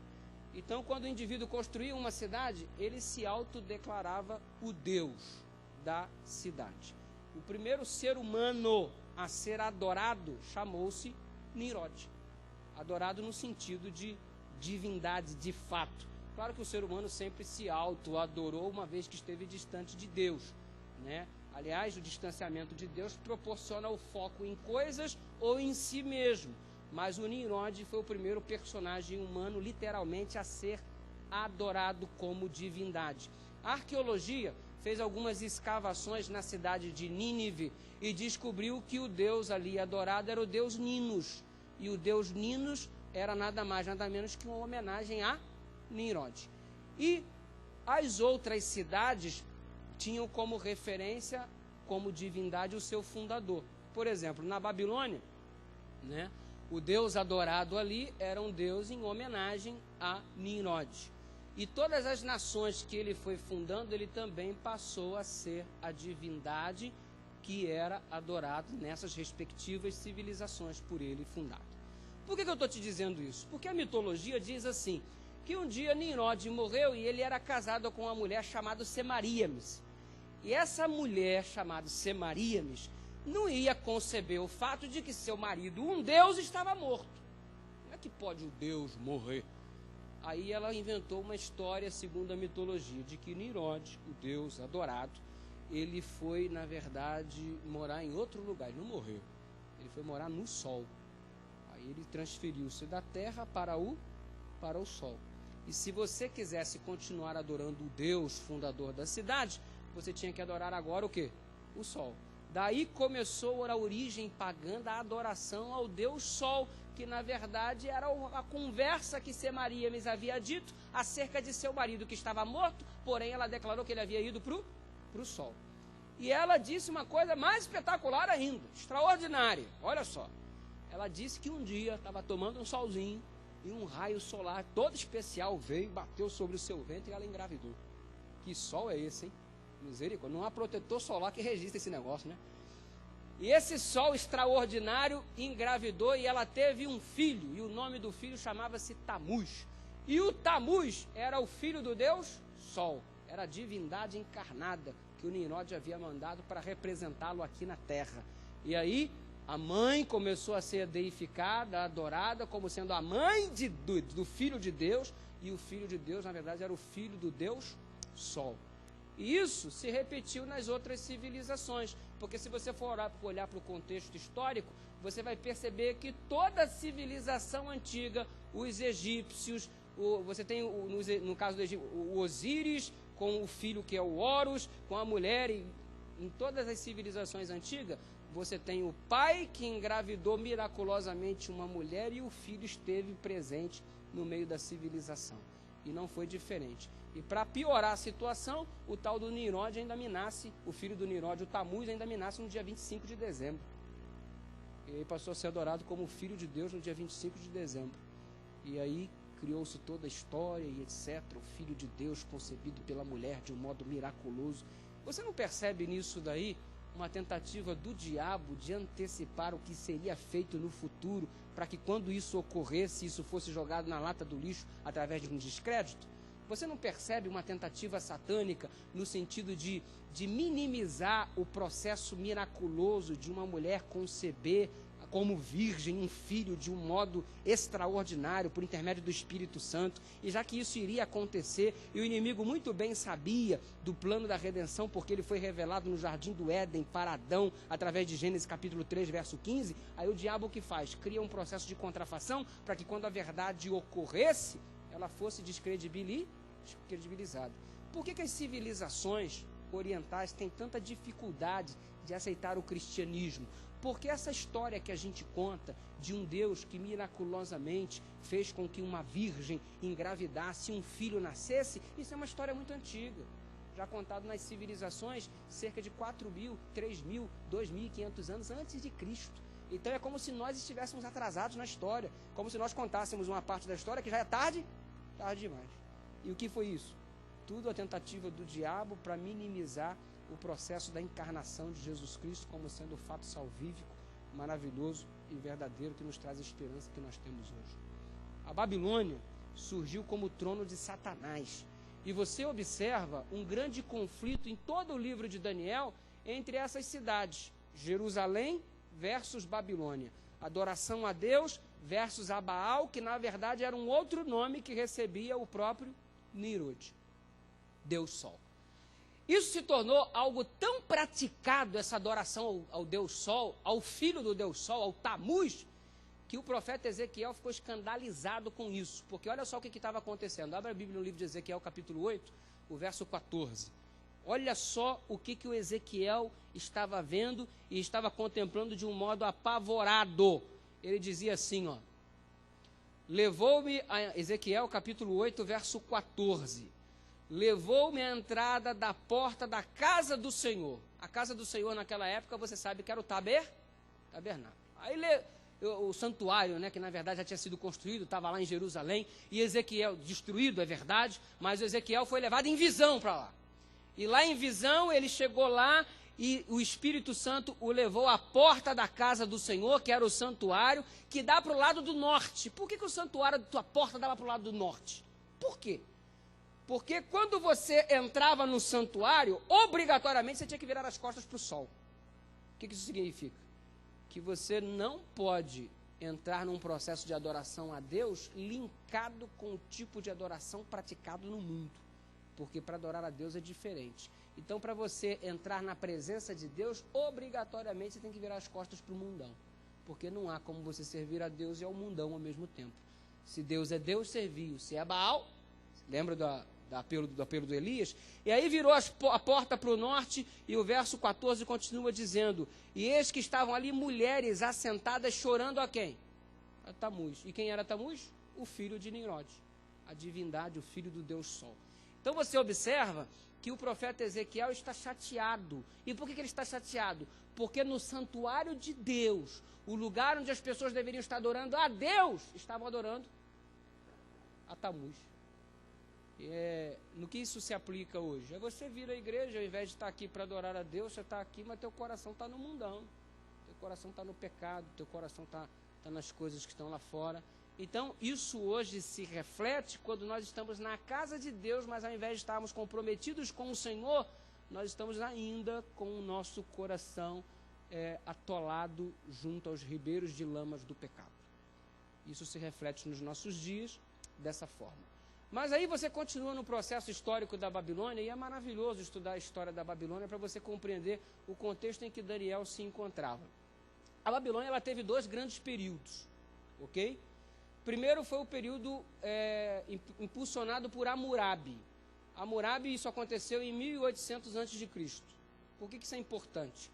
Então, quando o indivíduo construía uma cidade, ele se autodeclarava o Deus da cidade. O primeiro ser humano a ser adorado chamou-se Nimrod. Adorado no sentido de divindade, de fato. Claro que o ser humano sempre se auto-adorou, uma vez que esteve distante de Deus, né? Aliás, o distanciamento de Deus proporciona o foco em coisas ou em si mesmo. Mas o Nimrod foi o primeiro personagem humano, literalmente, a ser adorado como divindade. A arqueologia fez algumas escavações na cidade de Nínive e descobriu que o deus ali adorado era o deus Ninos. E o deus Ninos era nada mais, nada menos que uma homenagem a Nimrod. E as outras cidades tinham como referência, como divindade, o seu fundador. Por exemplo, na Babilônia, né, o deus adorado ali era um deus em homenagem a Nimrod. E todas as nações que ele foi fundando, ele também passou a ser a divindade que era adorado nessas respectivas civilizações por ele fundado. Por que eu estou te dizendo isso? Porque a mitologia diz assim, que um dia Nimrod morreu e ele era casado com uma mulher chamada Semaríamis. E essa mulher chamada Semaríamis não ia conceber o fato de que seu marido, um deus, estava morto. Como é que pode o deus morrer? Aí ela inventou uma história, segundo a mitologia, de que Nimrod, o deus adorado, ele foi, na verdade, morar em outro lugar. Ele não morreu. Ele foi morar no sol. Aí ele transferiu-se da terra para o sol. E se você quisesse continuar adorando o Deus fundador da cidade, você tinha que adorar agora o quê? O sol. Daí começou a origem pagã da adoração ao Deus Sol, que na verdade era a conversa que Semaríamis havia dito acerca de seu marido que estava morto, porém ela declarou que ele havia ido para o sol. E ela disse uma coisa mais espetacular ainda, extraordinária, olha só. Ela disse que um dia estava tomando um solzinho e um raio solar todo especial veio, bateu sobre o seu ventre e ela engravidou. Que sol é esse, hein? Misericórdia, não há protetor solar que registre esse negócio, né? E esse sol extraordinário engravidou e ela teve um filho, e o nome do filho chamava-se Tamuz. E o Tamuz era o filho do Deus Sol, era a divindade encarnada que o Nimrod havia mandado para representá-lo aqui na terra. E aí a mãe começou a ser deificada, adorada, como sendo a mãe do filho de Deus, e o filho de Deus, na verdade, era o filho do Deus Sol. E isso se repetiu nas outras civilizações, porque se você for olhar para o contexto histórico, você vai perceber que toda civilização antiga, os egípcios, você tem, no caso do Egito, o Osíris, com o filho que é o Horus, com a mulher, e em todas as civilizações antigas, você tem o pai que engravidou miraculosamente uma mulher e o filho esteve presente no meio da civilização. E não foi diferente. E para piorar a situação, o tal do Nimrod ainda me nasce, o filho do Nimrod, o Tamuz, ainda me nasce no dia 25 de dezembro. E aí passou a ser adorado como filho de Deus no dia 25 de dezembro. E aí criou-se toda a história e etc. O filho de Deus concebido pela mulher de um modo miraculoso. Você não percebe nisso daí uma tentativa do diabo de antecipar o que seria feito no futuro, para que quando isso ocorresse, isso fosse jogado na lata do lixo através de um descrédito? Você não percebe uma tentativa satânica no sentido de minimizar o processo miraculoso de uma mulher conceber como virgem um filho de um modo extraordinário por intermédio do Espírito Santo, e já que isso iria acontecer, e o inimigo muito bem sabia do plano da redenção, porque ele foi revelado no Jardim do Éden para Adão, através de Gênesis capítulo 3, verso 15, aí o diabo o que faz? Cria um processo de contrafação para que quando a verdade ocorresse, ela fosse descredibilizada. Por que as civilizações orientais têm tanta dificuldade de aceitar o cristianismo? Porque essa história que a gente conta de um Deus que miraculosamente fez com que uma virgem engravidasse e um filho nascesse, isso é uma história muito antiga, já contado nas civilizações cerca de 4.000, 3.000, 2.500 anos antes de Cristo. Então é como se nós estivéssemos atrasados na história, como se nós contássemos uma parte da história que já é tarde demais. E o que foi isso? Tudo a tentativa do diabo para minimizar o processo da encarnação de Jesus Cristo como sendo o fato salvífico, maravilhoso e verdadeiro que nos traz a esperança que nós temos hoje. A Babilônia surgiu como trono de Satanás. E você observa um grande conflito em todo o livro de Daniel entre essas cidades, Jerusalém versus Babilônia. Adoração a Deus versus a Baal, que na verdade era um outro nome que recebia o próprio Nimrod, Deus Sol. Isso se tornou algo tão praticado, essa adoração ao Deus Sol, ao filho do Deus Sol, ao Tamuz, que o profeta Ezequiel ficou escandalizado com isso. Porque olha só o que estava acontecendo. Abra a Bíblia no livro de Ezequiel, capítulo 8, o verso 14. Olha só o que o Ezequiel estava vendo e estava contemplando de um modo apavorado. Ele dizia assim, ó. Levou-me, a Ezequiel, capítulo 8, verso 14. Levou-me à entrada da porta da casa do Senhor. A casa do Senhor naquela época, você sabe que era o tabernáculo. Aí o santuário, né, que na verdade já tinha sido construído, estava lá em Jerusalém, e Ezequiel, destruído, é verdade, mas o Ezequiel foi levado em visão para lá. E lá em visão, ele chegou lá e o Espírito Santo o levou à porta da casa do Senhor, que era o santuário, que dá para o lado do norte. Por que o santuário da tua porta dava para o lado do norte? Por quê? Porque quando você entrava no santuário, obrigatoriamente você tinha que virar as costas para o sol. O que isso significa? Que você não pode entrar num processo de adoração a Deus linkado com o tipo de adoração praticado no mundo. Porque para adorar a Deus é diferente. Então, para você entrar na presença de Deus, obrigatoriamente você tem que virar as costas para o mundão. Porque não há como você servir a Deus e ao mundão ao mesmo tempo. Se Deus é Deus, serviu. Se é Baal, lembra do apelo do Elias? E aí virou a porta para o norte e o verso 14 continua dizendo: e eis que estavam ali mulheres assentadas chorando a quem? A Tamuz. E quem era Tamuz? O filho de Nimrod, a divindade, o filho do Deus Sol. Então você observa que o profeta Ezequiel está chateado. E por que ele está chateado? Porque no santuário de Deus, o lugar onde as pessoas deveriam estar adorando a Deus, estavam adorando a Tamuz. No que isso se aplica hoje? É você vir à igreja, ao invés de estar aqui para adorar a Deus, você está aqui, mas teu coração está no mundão. Teu coração está no pecado, teu coração está nas coisas que estão lá fora. Então, isso hoje se reflete quando nós estamos na casa de Deus, mas ao invés de estarmos comprometidos com o Senhor, nós estamos ainda com o nosso coração atolado junto aos ribeiros de lamas do pecado. Isso se reflete nos nossos dias dessa forma. Mas aí você continua no processo histórico da Babilônia, e é maravilhoso estudar a história da Babilônia para você compreender o contexto em que Daniel se encontrava. A Babilônia ela teve dois grandes períodos, ok? Primeiro foi o período impulsionado por Hammurabi. Hammurabi, isso aconteceu em 1800 a.C. Por que isso é importante?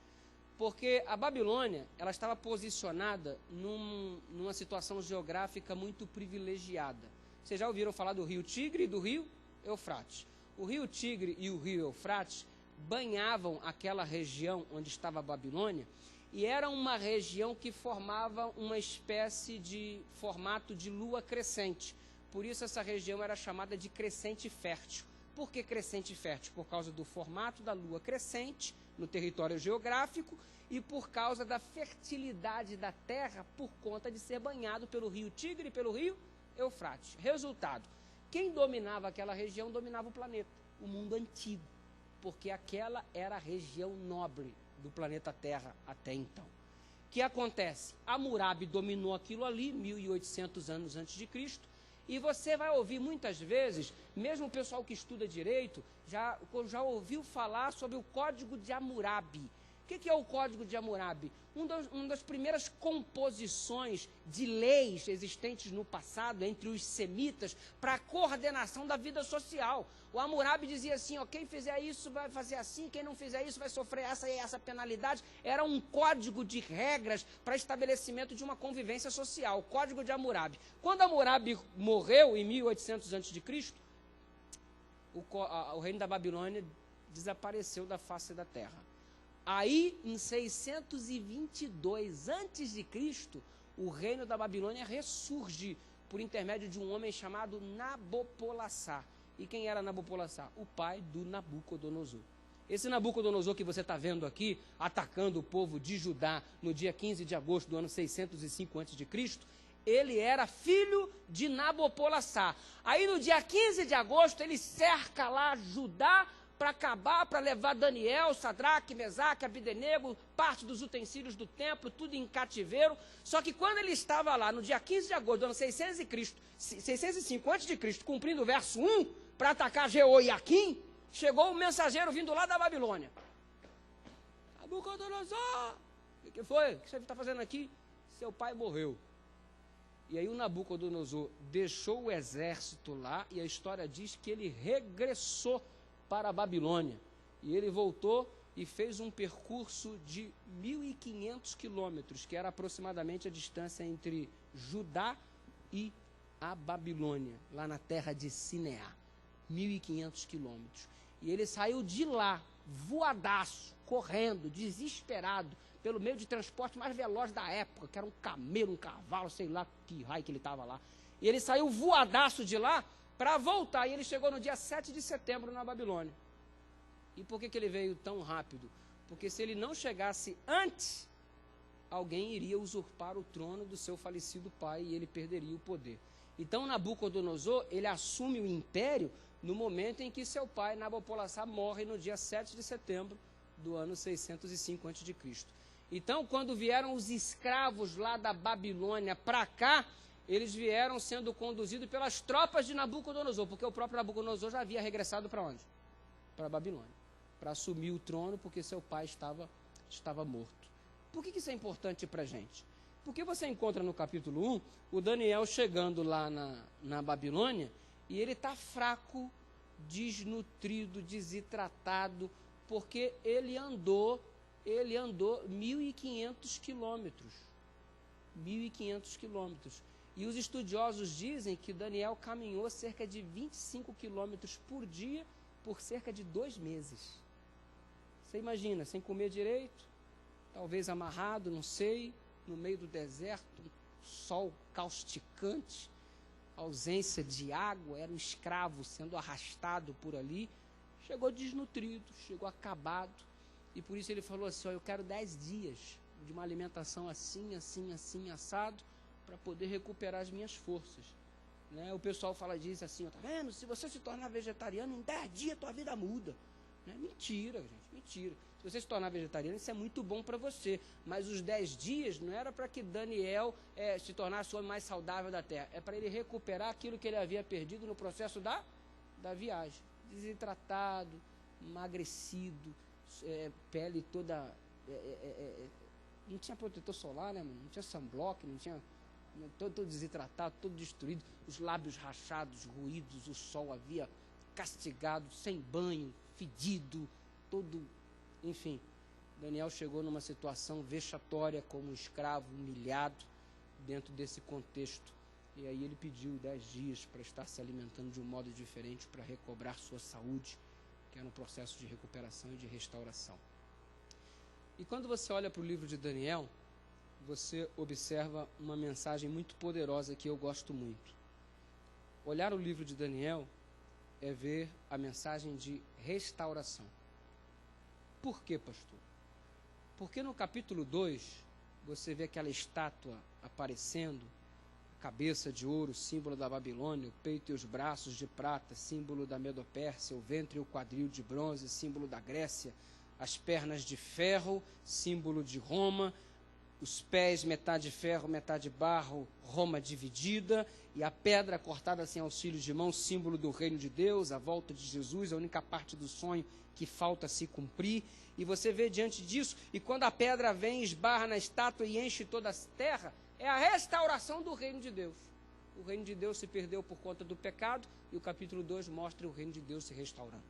Porque a Babilônia ela estava posicionada numa situação geográfica muito privilegiada. Vocês já ouviram falar do rio Tigre e do rio Eufrates? O rio Tigre e o rio Eufrates banhavam aquela região onde estava a Babilônia, e era uma região que formava uma espécie de formato de lua crescente. Por isso essa região era chamada de crescente fértil. Por que crescente fértil? Por causa do formato da lua crescente no território geográfico e por causa da fertilidade da terra por conta de ser banhado pelo rio Tigre e pelo rio Eufrates. Resultado, Quem dominava aquela região dominava o planeta, o mundo antigo, porque aquela era a região nobre do planeta Terra até então. O que acontece? Hammurabi dominou aquilo ali, 1800 anos antes de Cristo, e você vai ouvir muitas vezes, mesmo o pessoal que estuda direito, já ouviu falar sobre o Código de Hammurabi. O que é o Código de Hammurabi? Uma das primeiras composições de leis existentes no passado entre os semitas para a coordenação da vida social. O Hammurabi dizia assim, ó, quem fizer isso vai fazer assim, quem não fizer isso vai sofrer essa e essa penalidade. Era um código de regras para estabelecimento de uma convivência social, o Código de Hammurabi. Quando Hammurabi morreu em 1800 a.C., o reino da Babilônia desapareceu da face da terra. Aí, em 622 a.C., o reino da Babilônia ressurge por intermédio de um homem chamado Nabopolassar. E quem era Nabopolassar? O pai do Nabucodonosor. Esse Nabucodonosor que você está vendo aqui, atacando o povo de Judá no dia 15 de agosto do ano 605 a.C., ele era filho de Nabopolassar. Aí, no dia 15 de agosto, ele cerca lá Judá, para acabar, para levar Daniel, Sadraque, Mesaque, Abdenego, parte dos utensílios do templo, tudo em cativeiro. Só que quando ele estava lá, no dia 15 de agosto do ano 605 a.C., cumprindo o verso 1, para atacar Jeoiaquim, chegou um mensageiro vindo lá da Babilônia. Nabucodonosor, o que foi? O que você está fazendo aqui? Seu pai morreu. E aí o Nabucodonosor deixou o exército lá, e a história diz que ele regressou para a Babilônia. E ele voltou e fez um percurso de 1.500 quilômetros, que era aproximadamente a distância entre Judá e a Babilônia, lá na terra de Sineá. 1.500 quilômetros. E ele saiu de lá, voadaço, correndo, desesperado, pelo meio de transporte mais veloz da época, que era um camelo, um cavalo, sei lá que raio que ele estava lá. E ele saiu voadaço de lá, para voltar, e ele chegou no dia 7 de setembro na Babilônia. E por que ele veio tão rápido? Porque se ele não chegasse antes, alguém iria usurpar o trono do seu falecido pai e ele perderia o poder. Então Nabucodonosor, ele assume o império no momento em que seu pai, Nabopolassar, morre no dia 7 de setembro do ano 605 a.C. Então, quando vieram os escravos lá da Babilônia para cá, eles vieram sendo conduzidos pelas tropas de Nabucodonosor, porque o próprio Nabucodonosor já havia regressado para onde? Para a Babilônia, para assumir o trono, porque seu pai estava morto. Por que isso é importante para a gente? Porque você encontra no capítulo 1, o Daniel chegando lá na Babilônia, e ele está fraco, desnutrido, desidratado, porque ele andou 1.500 quilômetros. 1.500 quilômetros. E os estudiosos dizem que Daniel caminhou cerca de 25 quilômetros por dia por cerca de 2 meses. Você imagina, sem comer direito, talvez amarrado, não sei, no meio do deserto, sol causticante, ausência de água, era um escravo sendo arrastado por ali, chegou desnutrido, chegou acabado, e por isso ele falou assim, eu quero 10 dias de uma alimentação assim, assim, assim, assado, para poder recuperar as minhas forças. Né? O pessoal diz assim, tá vendo? Se você se tornar vegetariano, em 10 dias tua vida muda. Né? Mentira, gente, mentira. Se você se tornar vegetariano, isso é muito bom para você. Mas os 10 dias não era para que Daniel se tornasse o homem mais saudável da terra. É para ele recuperar aquilo que ele havia perdido no processo da viagem. Desidratado, emagrecido, pele toda... não tinha protetor solar, né, mano? Não tinha sunblock, não tinha... Todo desidratado, todo destruído, os lábios rachados, ruídos, o sol havia castigado, sem banho, fedido, todo, enfim. Daniel chegou numa situação vexatória como um escravo humilhado dentro desse contexto. E aí ele pediu 10 dias para estar se alimentando de um modo diferente para recobrar sua saúde, que era um processo de recuperação e de restauração. E quando você olha para o livro de Daniel, você observa uma mensagem muito poderosa que eu gosto muito. Olhar o livro de Daniel é ver a mensagem de restauração. Por quê, pastor? Porque no capítulo 2, você vê aquela estátua aparecendo, cabeça de ouro, símbolo da Babilônia, o peito e os braços de prata, símbolo da Medopérsia, o ventre e o quadril de bronze, símbolo da Grécia, as pernas de ferro, símbolo de Roma, os pés, metade ferro, metade barro, Roma dividida, e a pedra cortada sem auxílio de mão, símbolo do reino de Deus, a volta de Jesus, a única parte do sonho que falta se cumprir. E você vê diante disso, e quando a pedra vem, esbarra na estátua e enche toda a terra, é a restauração do reino de Deus. O reino de Deus se perdeu por conta do pecado, e o capítulo 2 mostra o reino de Deus se restaurando.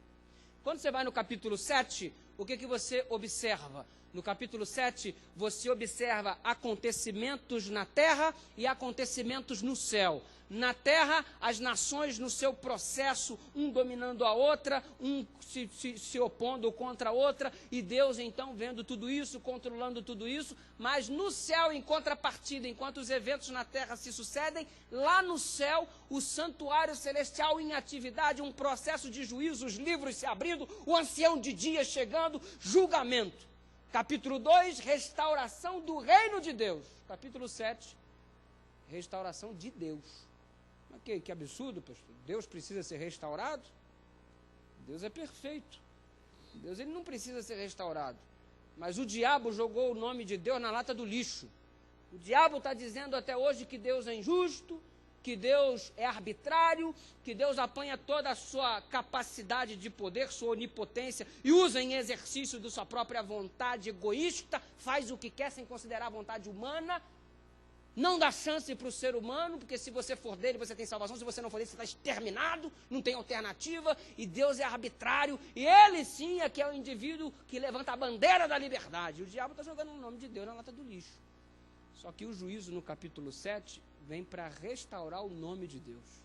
Quando você vai no capítulo 7, o que você observa? No capítulo 7, você observa acontecimentos na terra e acontecimentos no céu. Na terra, as nações no seu processo, um dominando a outra, um se opondo contra a outra, e Deus então vendo tudo isso, controlando tudo isso, mas no céu, em contrapartida, enquanto os eventos na terra se sucedem, lá no céu, o santuário celestial em atividade, um processo de juízo, os livros se abrindo, o ancião de dias chegando, julgamento. Capítulo 2, restauração do reino de Deus. Capítulo 7, restauração de Deus. Mas que absurdo, pastor. Deus precisa ser restaurado? Deus é perfeito. Deus ele não precisa ser restaurado. Mas o diabo jogou o nome de Deus na lata do lixo. O diabo está dizendo até hoje que Deus é injusto, que Deus é arbitrário, que Deus apanha toda a sua capacidade de poder, sua onipotência, e usa em exercício de sua própria vontade egoísta, faz o que quer sem considerar a vontade humana, não dá chance para o ser humano, porque se você for dele, você tem salvação, se você não for dele, você está exterminado, não tem alternativa, e Deus é arbitrário, e ele sim é que é o indivíduo que levanta a bandeira da liberdade. O diabo está jogando o nome de Deus na lata do lixo. Só que o juízo no capítulo 7 vem para restaurar o nome de Deus.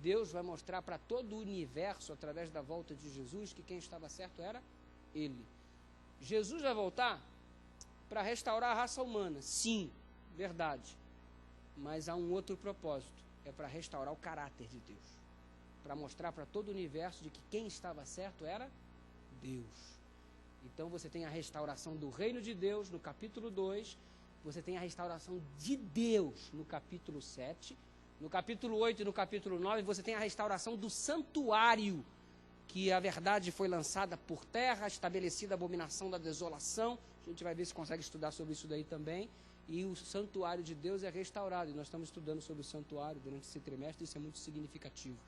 Deus vai mostrar para todo o universo, através da volta de Jesus, que quem estava certo era ele. Jesus vai voltar para restaurar a raça humana, sim, verdade. Mas há um outro propósito, é para restaurar o caráter de Deus. Para mostrar para todo o universo de que quem estava certo era Deus. Então você tem a restauração do reino de Deus no capítulo 2, você tem a restauração de Deus no capítulo 7, no capítulo 8 e no capítulo 9, você tem a restauração do santuário, que a verdade foi lançada por terra, estabelecida a abominação da desolação. A gente vai ver se consegue estudar sobre isso daí também. E o santuário de Deus é restaurado. E nós estamos estudando sobre o santuário durante esse trimestre, isso é muito significativo.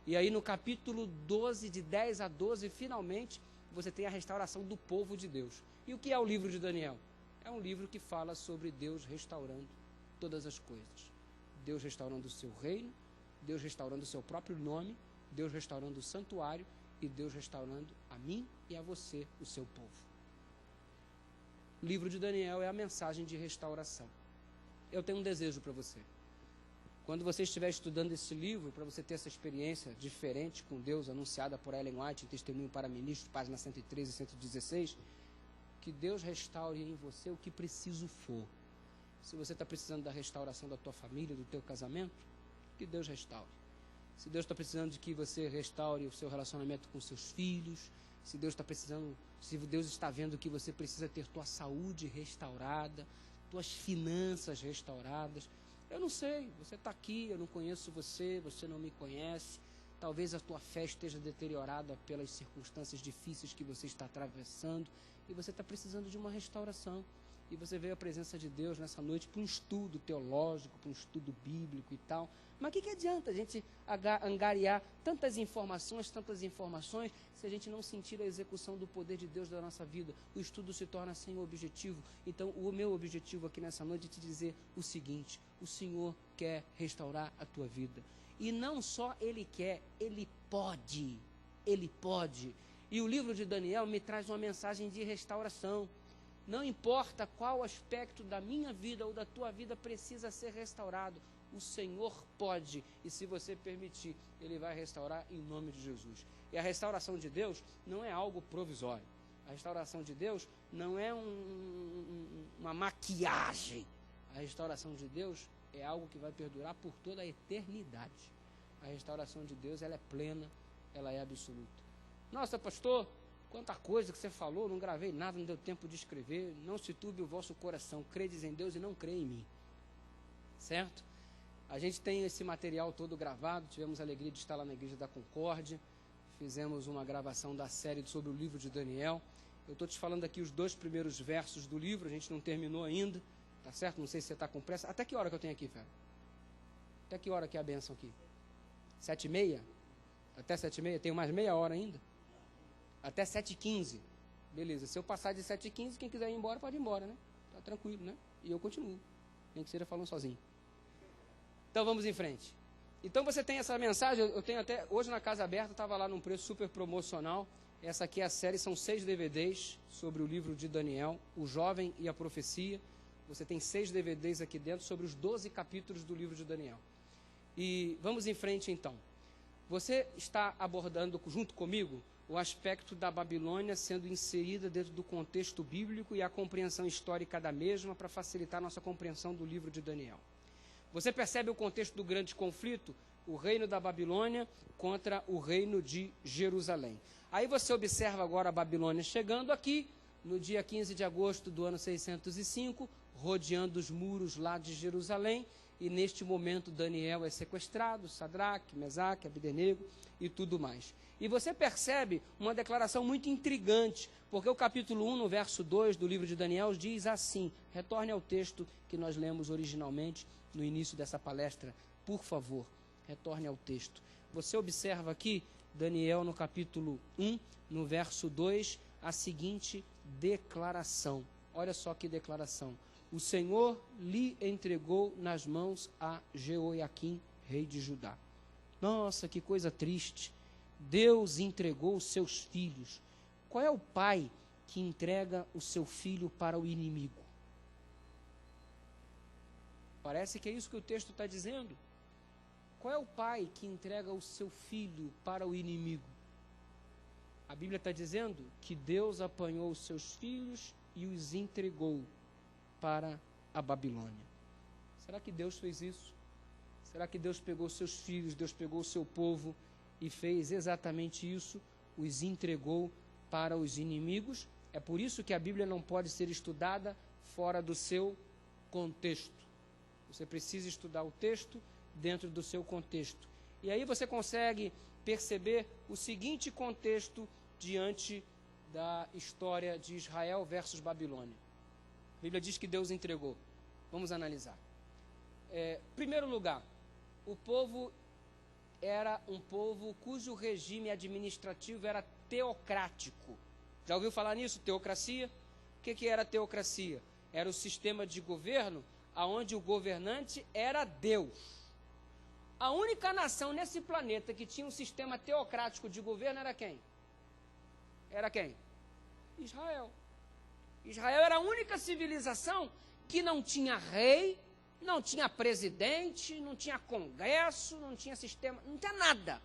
E aí no capítulo 12, de 10 a 12, finalmente, você tem a restauração do povo de Deus. E o que é o livro de Daniel? É um livro que fala sobre Deus restaurando todas as coisas. Deus restaurando o seu reino, Deus restaurando o seu próprio nome, Deus restaurando o santuário e Deus restaurando a mim e a você, o seu povo. O livro de Daniel é a mensagem de restauração. Eu tenho um desejo para você. Quando você estiver estudando esse livro, para você ter essa experiência diferente com Deus, anunciada por Ellen White em Testemunho para Ministros, página 113 e 116, que Deus restaure em você o que preciso for. Se você está precisando da restauração da tua família, do teu casamento, que Deus restaure. Se Deus está precisando de que você restaure o seu relacionamento com seus filhos, se Deus está precisando, se Deus está vendo que você precisa ter tua saúde restaurada, tuas finanças restauradas, eu não sei, você está aqui, eu não conheço você, você não me conhece, talvez a tua fé esteja deteriorada pelas circunstâncias difíceis que você está atravessando, e você está precisando de uma restauração. E você veio à presença de Deus nessa noite para um estudo teológico, para um estudo bíblico e tal. Mas o que adianta a gente angariar tantas informações, se a gente não sentir a execução do poder de Deus da nossa vida? O estudo se torna sem objetivo. Então, o meu objetivo aqui nessa noite é te dizer o seguinte: o Senhor quer restaurar a tua vida. E não só Ele quer, Ele pode. Ele pode. E o livro de Daniel me traz uma mensagem de restauração. Não importa qual aspecto da minha vida ou da tua vida precisa ser restaurado, o Senhor pode, e se você permitir, Ele vai restaurar em nome de Jesus. E a restauração de Deus não é algo provisório. A restauração de Deus não é uma maquiagem. A restauração de Deus é algo que vai perdurar por toda a eternidade. A restauração de Deus, ela é plena, ela é absoluta. Nossa, pastor, quanta coisa que você falou, não gravei nada, não deu tempo de escrever. Não se turbe o vosso coração, credes em Deus e não crê em mim. Certo? A gente tem esse material todo gravado, tivemos a alegria de estar lá na Igreja da Concórdia, fizemos uma gravação da série sobre o livro de Daniel. Eu estou te falando aqui os 2 primeiros versos do livro, a gente não terminou ainda, tá certo? Não sei se você está com pressa. Até que hora que eu tenho aqui, Fera? Até que hora que é a bênção aqui? 7h30? Até 7h30? Tenho mais meia hora ainda? Até 7h15. Beleza, se eu passar de 7h15, quem quiser ir embora, pode ir embora, né? Tá tranquilo, né? E eu continuo, nem que seja falando sozinho. Então vamos em frente. Então você tem essa mensagem, eu tenho até, hoje na Casa Aberta, estava lá num preço super promocional. Essa aqui é a série, são 6 DVDs sobre o livro de Daniel, o Jovem e a Profecia. Você tem 6 DVDs aqui dentro sobre os 12 capítulos do livro de Daniel. E vamos em frente então. Você está abordando junto comigo o aspecto da Babilônia sendo inserida dentro do contexto bíblico e a compreensão histórica da mesma para facilitar a nossa compreensão do livro de Daniel. Você percebe o contexto do grande conflito? O reino da Babilônia contra o reino de Jerusalém. Aí você observa agora a Babilônia chegando aqui, no dia 15 de agosto do ano 605, rodeando os muros lá de Jerusalém, e neste momento Daniel é sequestrado, Sadraque, Mesaque, Abdenego e tudo mais. E você percebe uma declaração muito intrigante, porque o capítulo 1, no verso 2 do livro de Daniel, diz assim, retorne ao texto que nós lemos originalmente no início dessa palestra, por favor, retorne ao texto. Você observa aqui, Daniel no capítulo 1, no verso 2, a seguinte declaração. Olha só que declaração. O Senhor lhe entregou nas mãos a Jeoiaquim, rei de Judá. Nossa, que coisa triste. Deus entregou os seus filhos. Qual é o pai que entrega o seu filho para o inimigo? Parece que é isso que o texto está dizendo. Qual é o pai que entrega o seu filho para o inimigo? A Bíblia está dizendo que Deus apanhou os seus filhos e os entregou para a Babilônia. Será que Deus fez isso? Será que Deus pegou seus filhos, Deus pegou o seu povo e fez exatamente isso? Os entregou para os inimigos? É por isso que a Bíblia não pode ser estudada fora do seu contexto. Você precisa estudar o texto dentro do seu contexto. E aí você consegue perceber o seguinte contexto diante da história de Israel versus Babilônia. A Bíblia diz que Deus entregou. Vamos analisar. Primeiro lugar, o povo era um povo cujo regime administrativo era teocrático. Já ouviu falar nisso? Teocracia? O que era teocracia? Era o sistema de governo onde o governante era Deus. A única nação nesse planeta que tinha um sistema teocrático de governo era quem? Era quem? Israel. Israel era a única civilização que não tinha rei, não tinha presidente, não tinha congresso, não tinha sistema, não tinha nada.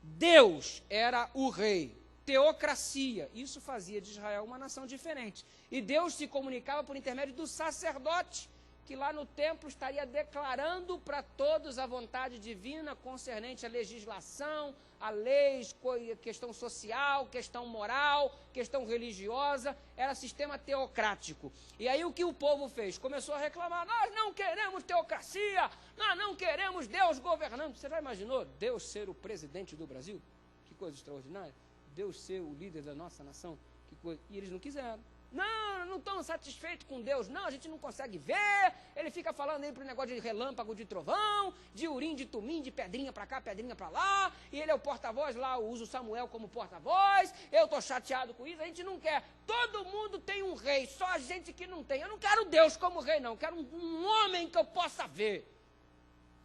Deus era o rei, teocracia. Isso fazia de Israel uma nação diferente. E Deus se comunicava por intermédio do sacerdote, que lá no templo estaria declarando para todos a vontade divina concernente à legislação, a leis, questão social, questão moral, questão religiosa. Era sistema teocrático. E aí o que o povo fez? Começou a reclamar, nós não queremos teocracia, nós não queremos Deus governando. Você já imaginou Deus ser o presidente do Brasil? Que coisa extraordinária. Deus ser o líder da nossa nação? Que coisa. E eles não quiseram. Não estão satisfeitos com Deus, não, a gente não consegue ver, ele fica falando aí pro negócio de relâmpago, de trovão, de urim, de tumim, de pedrinha para cá, pedrinha para lá, e ele é o porta-voz lá, eu uso Samuel como porta-voz, eu estou chateado com isso, a gente não quer, todo mundo tem um rei, só a gente que não tem, eu não quero Deus como rei não, eu quero um homem que eu possa ver.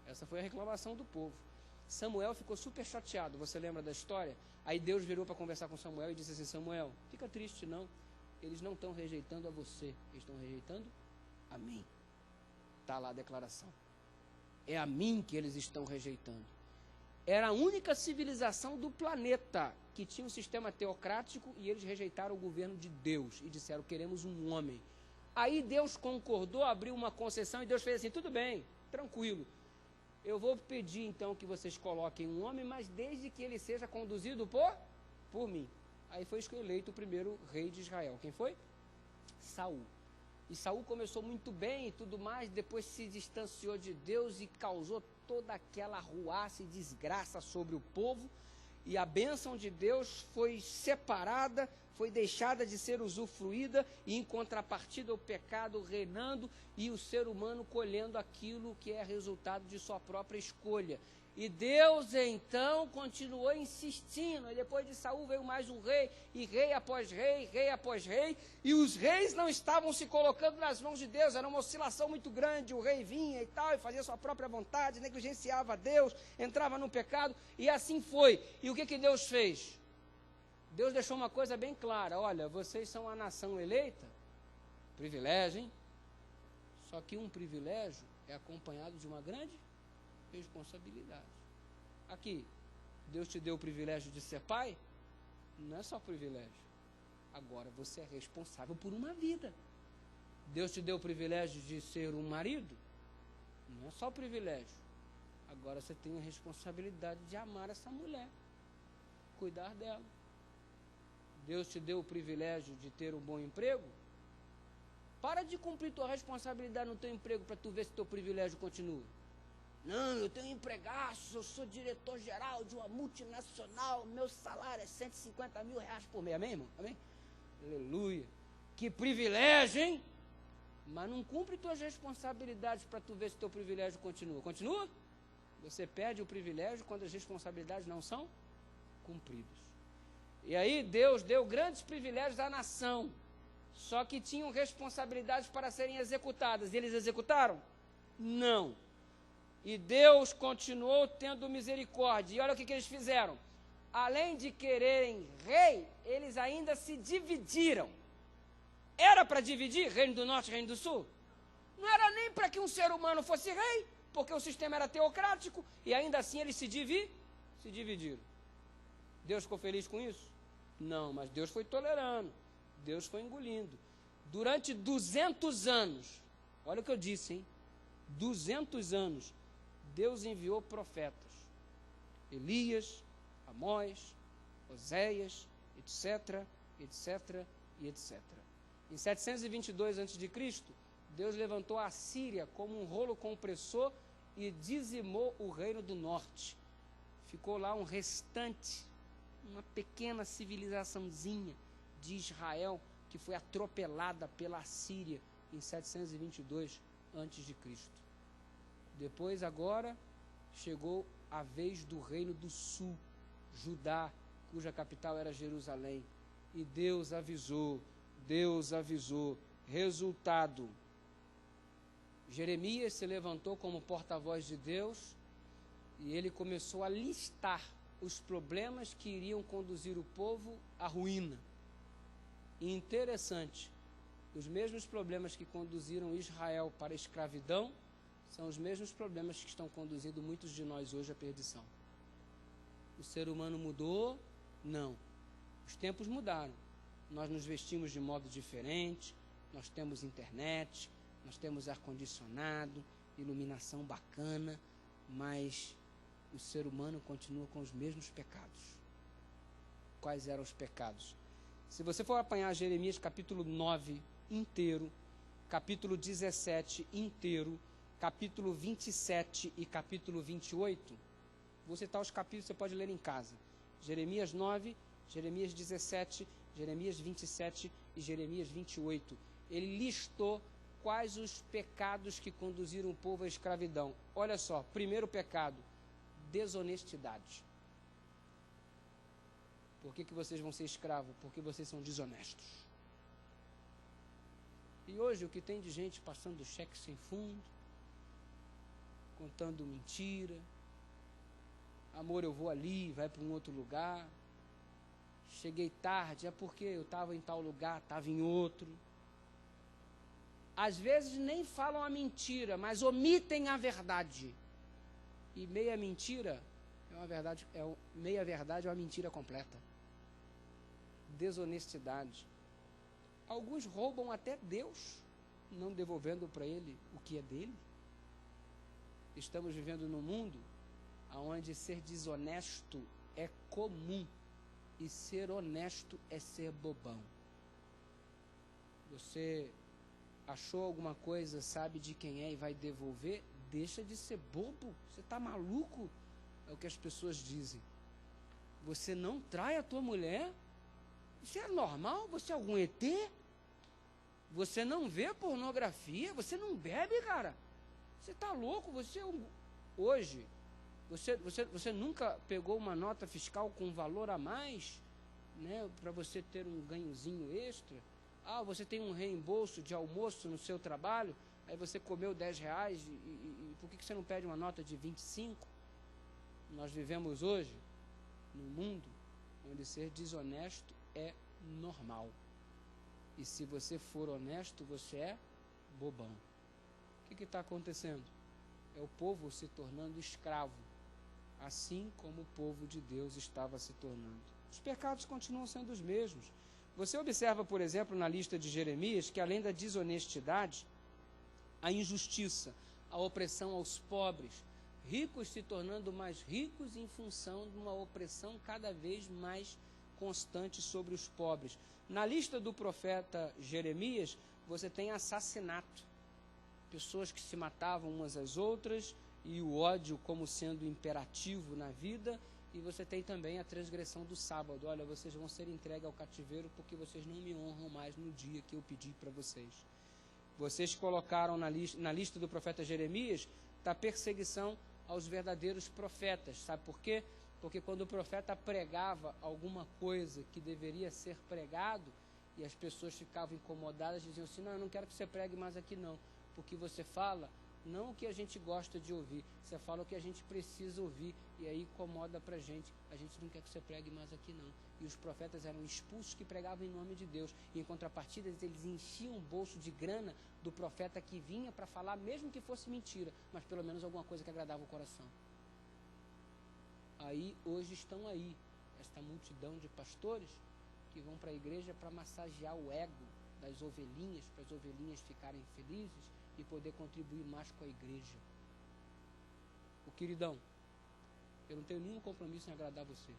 Essa foi a reclamação do povo. Samuel ficou super chateado, você lembra da história? Aí Deus virou para conversar com Samuel e disse assim, Samuel, fica triste não. Eles não estão rejeitando a você, eles estão rejeitando a mim. Está lá a declaração. É a mim que eles estão rejeitando. Era a única civilização do planeta que tinha um sistema teocrático e eles rejeitaram o governo de Deus e disseram, queremos um homem. Aí Deus concordou, abriu uma concessão e Deus fez assim, tudo bem, tranquilo. Eu vou pedir então que vocês coloquem um homem, mas desde que ele seja conduzido por mim. Aí foi eleito o primeiro rei de Israel. Quem foi? Saul. E Saul começou muito bem e tudo mais, depois se distanciou de Deus e causou toda aquela arruaça e desgraça sobre o povo. E a bênção de Deus foi separada, foi deixada de ser usufruída, e em contrapartida o pecado reinando e o ser humano colhendo aquilo que é resultado de sua própria escolha. E Deus então continuou insistindo, e depois de Saul veio mais um rei, e rei após rei, e os reis não estavam se colocando nas mãos de Deus, era uma oscilação muito grande, o rei vinha e tal, e fazia sua própria vontade, negligenciava Deus, entrava no pecado, e assim foi. E o que Deus fez? Deus deixou uma coisa bem clara: olha, vocês são a nação eleita, privilégio, hein? Só que um privilégio é acompanhado de uma grande responsabilidade. Aqui, Deus te deu o privilégio de ser pai, não é só privilégio. Agora você é responsável por uma vida. Deus te deu o privilégio de ser um marido, não é só privilégio. Agora você tem a responsabilidade de amar essa mulher, cuidar dela. Deus te deu o privilégio de ter um bom emprego. Para de cumprir tua responsabilidade no teu emprego para tu ver se teu privilégio continua. Não, eu tenho um empregaço, eu sou diretor-geral de uma multinacional, meu salário é 150 mil reais por mês, amém, irmão? Amém? Aleluia. Que privilégio, hein? Mas não cumpre tuas responsabilidades para tu ver se teu privilégio continua. Continua? Você perde o privilégio quando as responsabilidades não são cumpridas. E aí Deus deu grandes privilégios à nação, só que tinham responsabilidades para serem executadas. E eles executaram? Não. E Deus continuou tendo misericórdia. E olha o que eles fizeram. Além de quererem rei, eles ainda se dividiram. Era para dividir Reino do Norte e Reino do Sul? Não era nem para que um ser humano fosse rei, porque o sistema era teocrático, e ainda assim eles se dividiram. Deus ficou feliz com isso? Não, mas Deus foi tolerando, Deus foi engolindo. Durante 200 anos, olha o que eu disse, hein? 200 anos, Deus enviou profetas, Elias, Amós, Oséias, etc, etc e etc. Em 722 a.C., Deus levantou a Síria como um rolo compressor e dizimou o reino do norte. Ficou lá um restante, uma pequena civilizaçãozinha de Israel que foi atropelada pela Síria em 722 a.C. Depois, agora, chegou a vez do reino do sul, Judá, cuja capital era Jerusalém. E Deus avisou. Resultado: Jeremias se levantou como porta-voz de Deus e ele começou a listar os problemas que iriam conduzir o povo à ruína. E interessante, os mesmos problemas que conduziram Israel para a escravidão são os mesmos problemas que estão conduzindo muitos de nós hoje à perdição. O ser humano mudou? Não. Os tempos mudaram. Nós nos vestimos de modo diferente, nós temos internet, nós temos ar-condicionado, iluminação bacana, mas o ser humano continua com os mesmos pecados. Quais eram os pecados? Se você for apanhar Jeremias capítulo 9 inteiro, capítulo 17 inteiro, capítulo 27 e capítulo 28, vou citar os capítulos, você pode ler em casa. Jeremias 9, Jeremias 17, Jeremias 27 e Jeremias 28. Ele listou quais os pecados que conduziram o povo à escravidão. Olha só, primeiro pecado, desonestidade. Por que vocês vão ser escravos? Porque vocês são desonestos. E hoje o que tem de gente passando cheque sem fundo, contando mentira, amor, eu vou ali, vai para um outro lugar, cheguei tarde, é porque eu estava em tal lugar, estava em outro. Às vezes nem falam a mentira, mas omitem a verdade. E meia mentira é uma verdade, meia verdade é uma mentira completa. Desonestidade. Alguns roubam até Deus, não devolvendo para Ele o que é dele. Estamos vivendo num mundo onde ser desonesto é comum e ser honesto é ser bobão. Você achou alguma coisa, sabe de quem é e vai devolver, deixa de ser bobo. Você está maluco? É o que as pessoas dizem. Você não trai a tua mulher? Você é normal? Você é algum ET? Você não vê pornografia? Você não bebe, cara? Você está louco? Você é hoje, você nunca pegou uma nota fiscal com valor a mais, né, para você ter um ganhozinho extra? Ah, você tem um reembolso de almoço no seu trabalho, aí você comeu R$10 e por que você não pede uma nota de 25? Nós vivemos hoje num mundo onde ser desonesto é normal. E se você for honesto, você é bobão. O que está acontecendo? É o povo se tornando escravo, assim como o povo de Deus estava se tornando. Os pecados continuam sendo os mesmos. Você observa, por exemplo, na lista de Jeremias, que além da desonestidade, a injustiça, a opressão aos pobres, ricos se tornando mais ricos em função de uma opressão cada vez mais constante sobre os pobres. Na lista do profeta Jeremias, você tem assassinato, pessoas que se matavam umas às outras, e o ódio como sendo imperativo na vida, e você tem também a transgressão do sábado. Olha, vocês vão ser entregues ao cativeiro porque vocês não me honram mais no dia que eu pedi para vocês. Vocês colocaram na lista do profeta Jeremias da perseguição aos verdadeiros profetas. Sabe por quê? Porque quando o profeta pregava alguma coisa que deveria ser pregado, e as pessoas ficavam incomodadas, diziam assim, não, eu não quero que você pregue mais aqui não, porque você fala não o que a gente gosta de ouvir, você fala o que a gente precisa ouvir, e aí incomoda pra gente não quer que você pregue mais aqui não. E os profetas eram expulsos que pregavam em nome de Deus, e em contrapartida eles enchiam o bolso de grana do profeta que vinha para falar, mesmo que fosse mentira, mas pelo menos alguma coisa que agradava o coração. Aí, hoje estão aí, esta multidão de pastores que vão para a igreja para massagear o ego das ovelhinhas, para as ovelhinhas ficarem felizes e poder contribuir mais com a igreja. O queridão, eu não tenho nenhum compromisso em agradar você.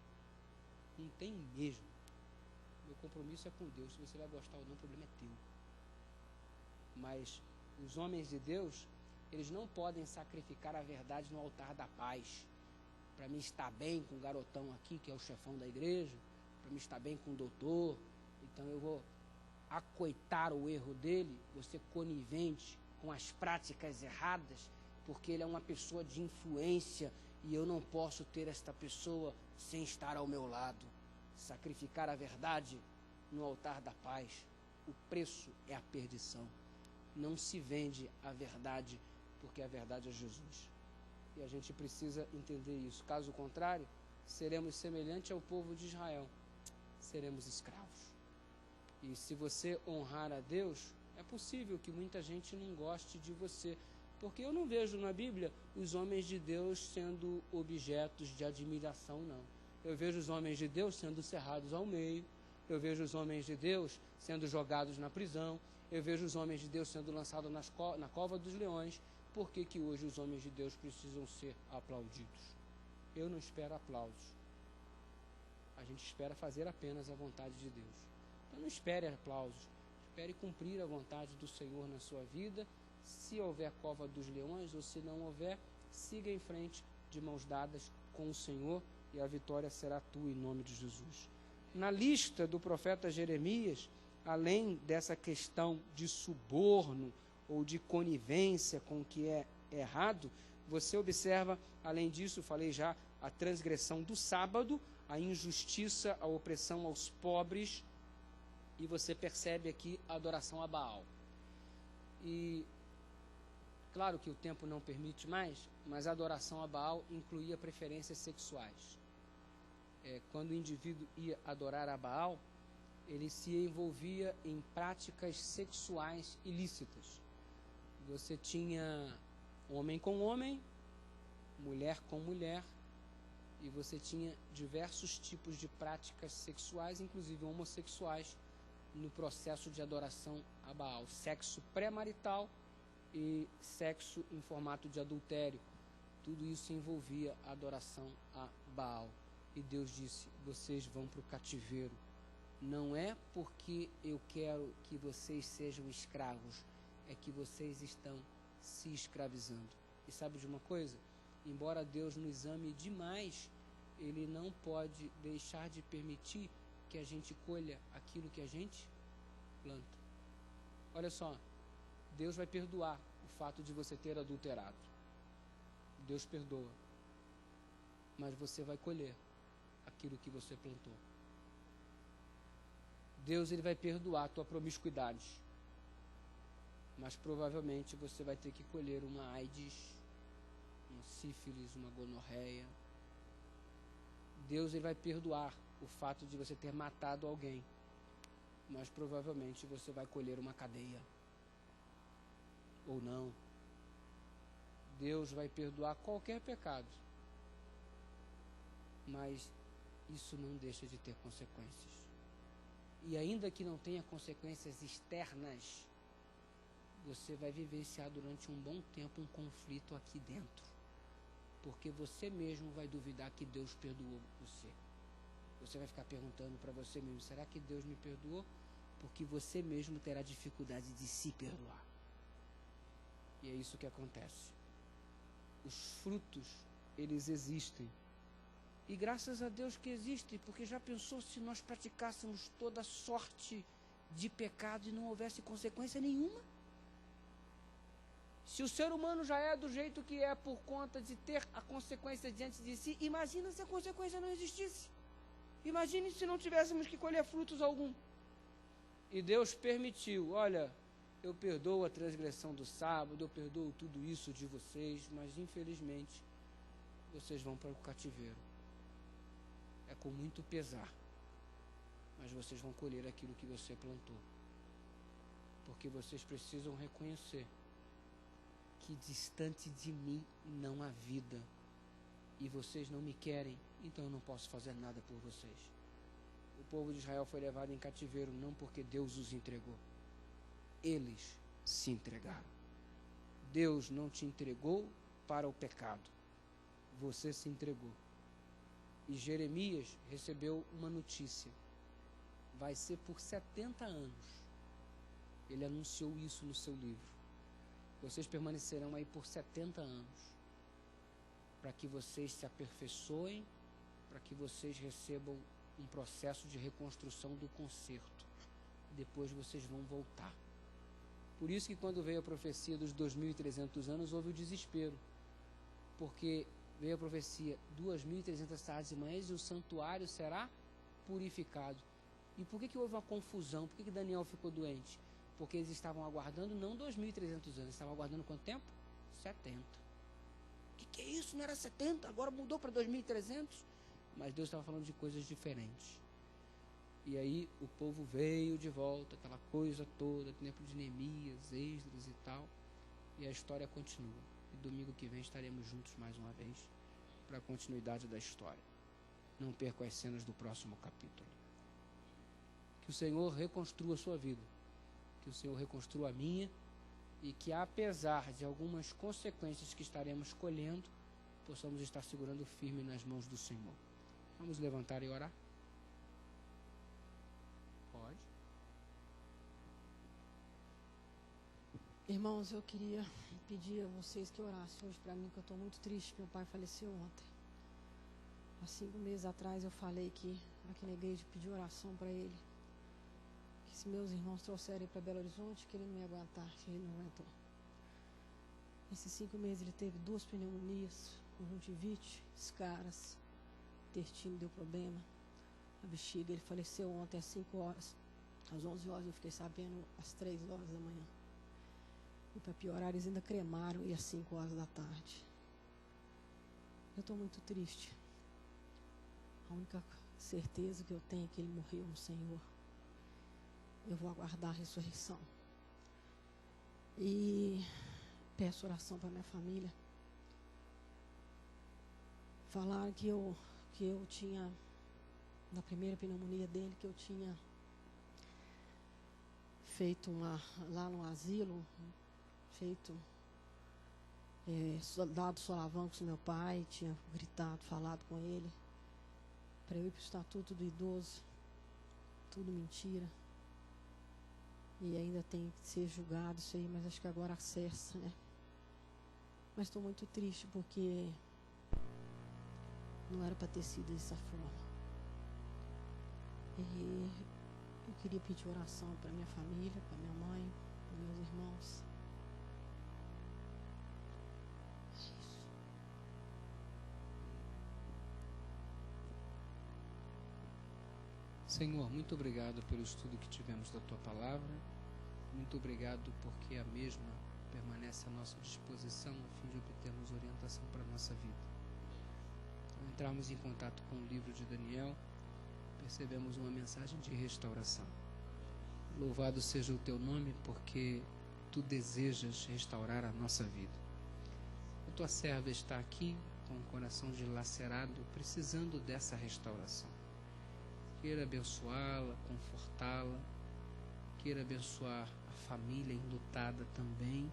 Não tem mesmo. Meu compromisso é com Deus. Se você vai gostar ou não, o problema é teu. Mas os homens de Deus, eles não podem sacrificar a verdade no altar da paz. Para mim estar bem com o garotão aqui, que é o chefão da igreja, para mim estar bem com o doutor, então eu vou acoitar o erro dele, vou ser conivente com as práticas erradas, porque ele é uma pessoa de influência e eu não posso ter esta pessoa sem estar ao meu lado. Sacrificar a verdade no altar da paz, o preço é a perdição. Não se vende a verdade, porque a verdade é Jesus. E a gente precisa entender isso. Caso contrário, seremos semelhantes ao povo de Israel. Seremos escravos. E se você honrar a Deus, é possível que muita gente não goste de você. Porque eu não vejo na Bíblia os homens de Deus sendo objetos de admiração, não. Eu vejo os homens de Deus sendo cerrados ao meio. Eu vejo os homens de Deus sendo jogados na prisão. Eu vejo os homens de Deus sendo lançados na cova dos leões. Por que que hoje os homens de Deus precisam ser aplaudidos? Eu não espero aplausos. A gente espera fazer apenas a vontade de Deus. Então não espere aplausos. Espere cumprir a vontade do Senhor na sua vida. Se houver cova dos leões ou se não houver, siga em frente de mãos dadas com o Senhor e a vitória será tua em nome de Jesus. Na lista do profeta Jeremias, além dessa questão de suborno ou de conivência com o que é errado, você observa, além disso, falei já, a transgressão do sábado, a injustiça, a opressão aos pobres, e você percebe aqui a adoração a Baal. E claro que o tempo não permite mais, mas a adoração a Baal incluía preferências sexuais. Quando o indivíduo ia adorar a Baal, ele se envolvia em práticas sexuais ilícitas. Você tinha homem com homem, mulher com mulher, e você tinha diversos tipos de práticas sexuais, inclusive homossexuais, no processo de adoração a Baal. Sexo pré-marital e sexo em formato de adultério. Tudo isso envolvia a adoração a Baal. E Deus disse, vocês vão para o cativeiro. Não é porque eu quero que vocês sejam escravos, é que vocês estão se escravizando. E sabe de uma coisa? Embora Deus nos ame demais, Ele não pode deixar de permitir que a gente colha aquilo que a gente planta. Olha só, Deus vai perdoar o fato de você ter adulterado. Deus perdoa. Mas você vai colher aquilo que você plantou. Deus, Ele vai perdoar a tua promiscuidade. Mas provavelmente você vai ter que colher uma AIDS, uma sífilis, uma gonorreia. Deus, Ele vai perdoar o fato de você ter matado alguém. Mas provavelmente você vai colher uma cadeia. Ou não. Deus vai perdoar qualquer pecado. Mas isso não deixa de ter consequências. E ainda que não tenha consequências externas, você vai vivenciar durante um bom tempo um conflito aqui dentro. Porque você mesmo vai duvidar que Deus perdoou você. Você vai ficar perguntando para você mesmo, será que Deus me perdoou? Porque você mesmo terá dificuldade de se perdoar. E é isso que acontece. Os frutos, eles existem. E graças a Deus que existem, porque já pensou se nós praticássemos toda sorte de pecado e não houvesse consequência nenhuma? Se o ser humano já é do jeito que é por conta de ter a consequência diante de si, imagina se a consequência não existisse. Imagine se não tivéssemos que colher frutos algum. E Deus permitiu, olha, eu perdoo a transgressão do sábado, eu perdoo tudo isso de vocês, mas infelizmente vocês vão para o cativeiro. É com muito pesar, mas vocês vão colher aquilo que você plantou. Porque vocês precisam reconhecer que distante de mim não há vida. E vocês não me querem, então eu não posso fazer nada por vocês. O povo de Israel foi levado em cativeiro não porque Deus os entregou. Eles se entregaram. Deus não te entregou para o pecado. Você se entregou. E Jeremias recebeu uma notícia. Vai ser por 70 anos. Ele anunciou isso no seu livro. Vocês permanecerão aí por 70 anos. Para que vocês se aperfeiçoem, para que vocês recebam um processo de reconstrução do conserto. Depois vocês vão voltar. Por isso que quando veio a profecia dos 2.300 anos, houve o desespero. Porque veio a profecia, 2.300 tardes e manhãs e o santuário será purificado. E por que houve uma confusão? Por que Daniel ficou doente? Porque eles estavam aguardando não 2.300 anos, estavam aguardando quanto tempo? 70. O que é isso? Não era 70, agora mudou para 2.300? Mas Deus estava falando de coisas diferentes. E aí o povo veio de volta, aquela coisa toda, tempo de Neemias, Esdras e tal. E a história continua. E domingo que vem estaremos juntos mais uma vez para a continuidade da história. Não perca as cenas do próximo capítulo. Que o Senhor reconstrua a sua vida. Que o Senhor reconstrua a minha. E que apesar de algumas consequências que estaremos colhendo, possamos estar segurando firme nas mãos do Senhor. Vamos levantar e orar? Pode. Irmãos, eu queria pedir a vocês que orassem hoje para mim, que eu estou muito triste. Meu pai faleceu ontem. Há 5 meses atrás eu falei que aqui na igreja pedi oração para ele. Que se meus irmãos trouxerem para Belo Horizonte, que ele não ia aguentar, que ele não aguentou. Nesses 5 meses ele teve 2 pneumonias, conjuntivite, escaras, intestino deu problema, a bexiga. Ele faleceu ontem às 5 horas. Às 11 horas eu fiquei sabendo às 3 horas da manhã. E para piorar, eles ainda cremaram e às 5 horas da tarde. Eu estou muito triste. A única certeza que eu tenho é que ele morreu no Senhor. Eu vou aguardar a ressurreição. E peço oração para minha família. Falaram que eu tinha, na primeira pneumonia dele, que eu tinha feito lá no asilo, dado solavancos no meu pai, tinha gritado, falado com ele, para eu ir para o estatuto do idoso. Tudo mentira. E ainda tem que ser julgado isso aí, mas acho que agora acessa, né? Mas estou muito triste porque não era para ter sido dessa forma. E eu queria pedir oração para minha família, para minha mãe, para meus irmãos. É isso. Senhor, muito obrigado pelo estudo que tivemos da Tua Palavra. Muito obrigado porque a mesma permanece à nossa disposição a fim de obtermos orientação para a nossa vida. Ao entrarmos em contato com o livro de Daniel, percebemos uma mensagem de restauração. Louvado seja o Teu nome porque Tu desejas restaurar a nossa vida. A Tua serva está aqui com o coração dilacerado, precisando dessa restauração. Queira abençoá-la, confortá-la, queira abençoar a família enlutada também,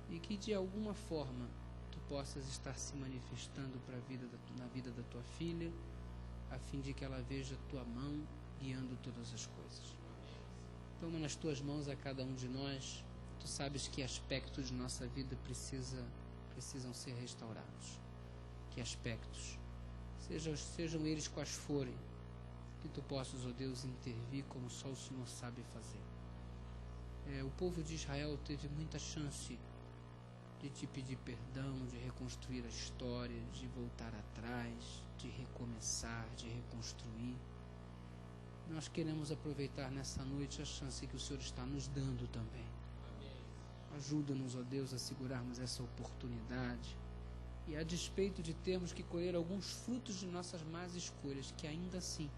e que de alguma forma Tu possas estar se manifestando na vida da Tua filha, a fim de que ela veja a Tua mão guiando todas as coisas. Toma nas Tuas mãos a cada um de nós. Tu sabes que aspectos de nossa vida precisam ser restaurados. Que aspectos, sejam eles quais forem, que Tu possas, ó Deus, intervir como só o Senhor sabe fazer. O povo de Israel teve muita chance de Te pedir perdão, de reconstruir a história, de voltar atrás, de recomeçar, de reconstruir. Nós queremos aproveitar nessa noite a chance que o Senhor está nos dando também. Ajuda-nos, ó Deus, a segurarmos essa oportunidade e, a despeito de termos que colher alguns frutos de nossas más escolhas, que ainda assim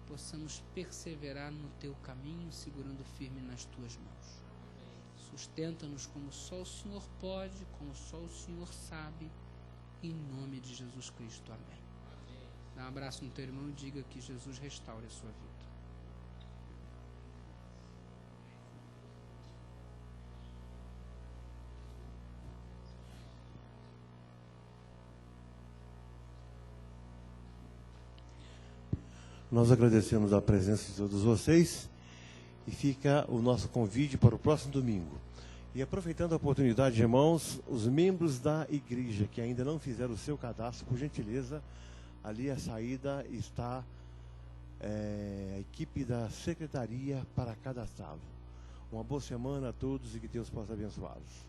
possamos perseverar no Teu caminho, segurando firme nas Tuas mãos. Sustenta-nos como só o Senhor pode, como só o Senhor sabe, em nome de Jesus Cristo. Amém. Dá um abraço no teu irmão e diga que Jesus restaure a sua vida. Nós agradecemos a presença de todos vocês e fica o nosso convite para o próximo domingo. E aproveitando a oportunidade, irmãos, os membros da igreja que ainda não fizeram o seu cadastro, por gentileza, ali à saída está a equipe da secretaria para cadastrá-lo. Uma boa semana a todos e que Deus possa abençoá-los.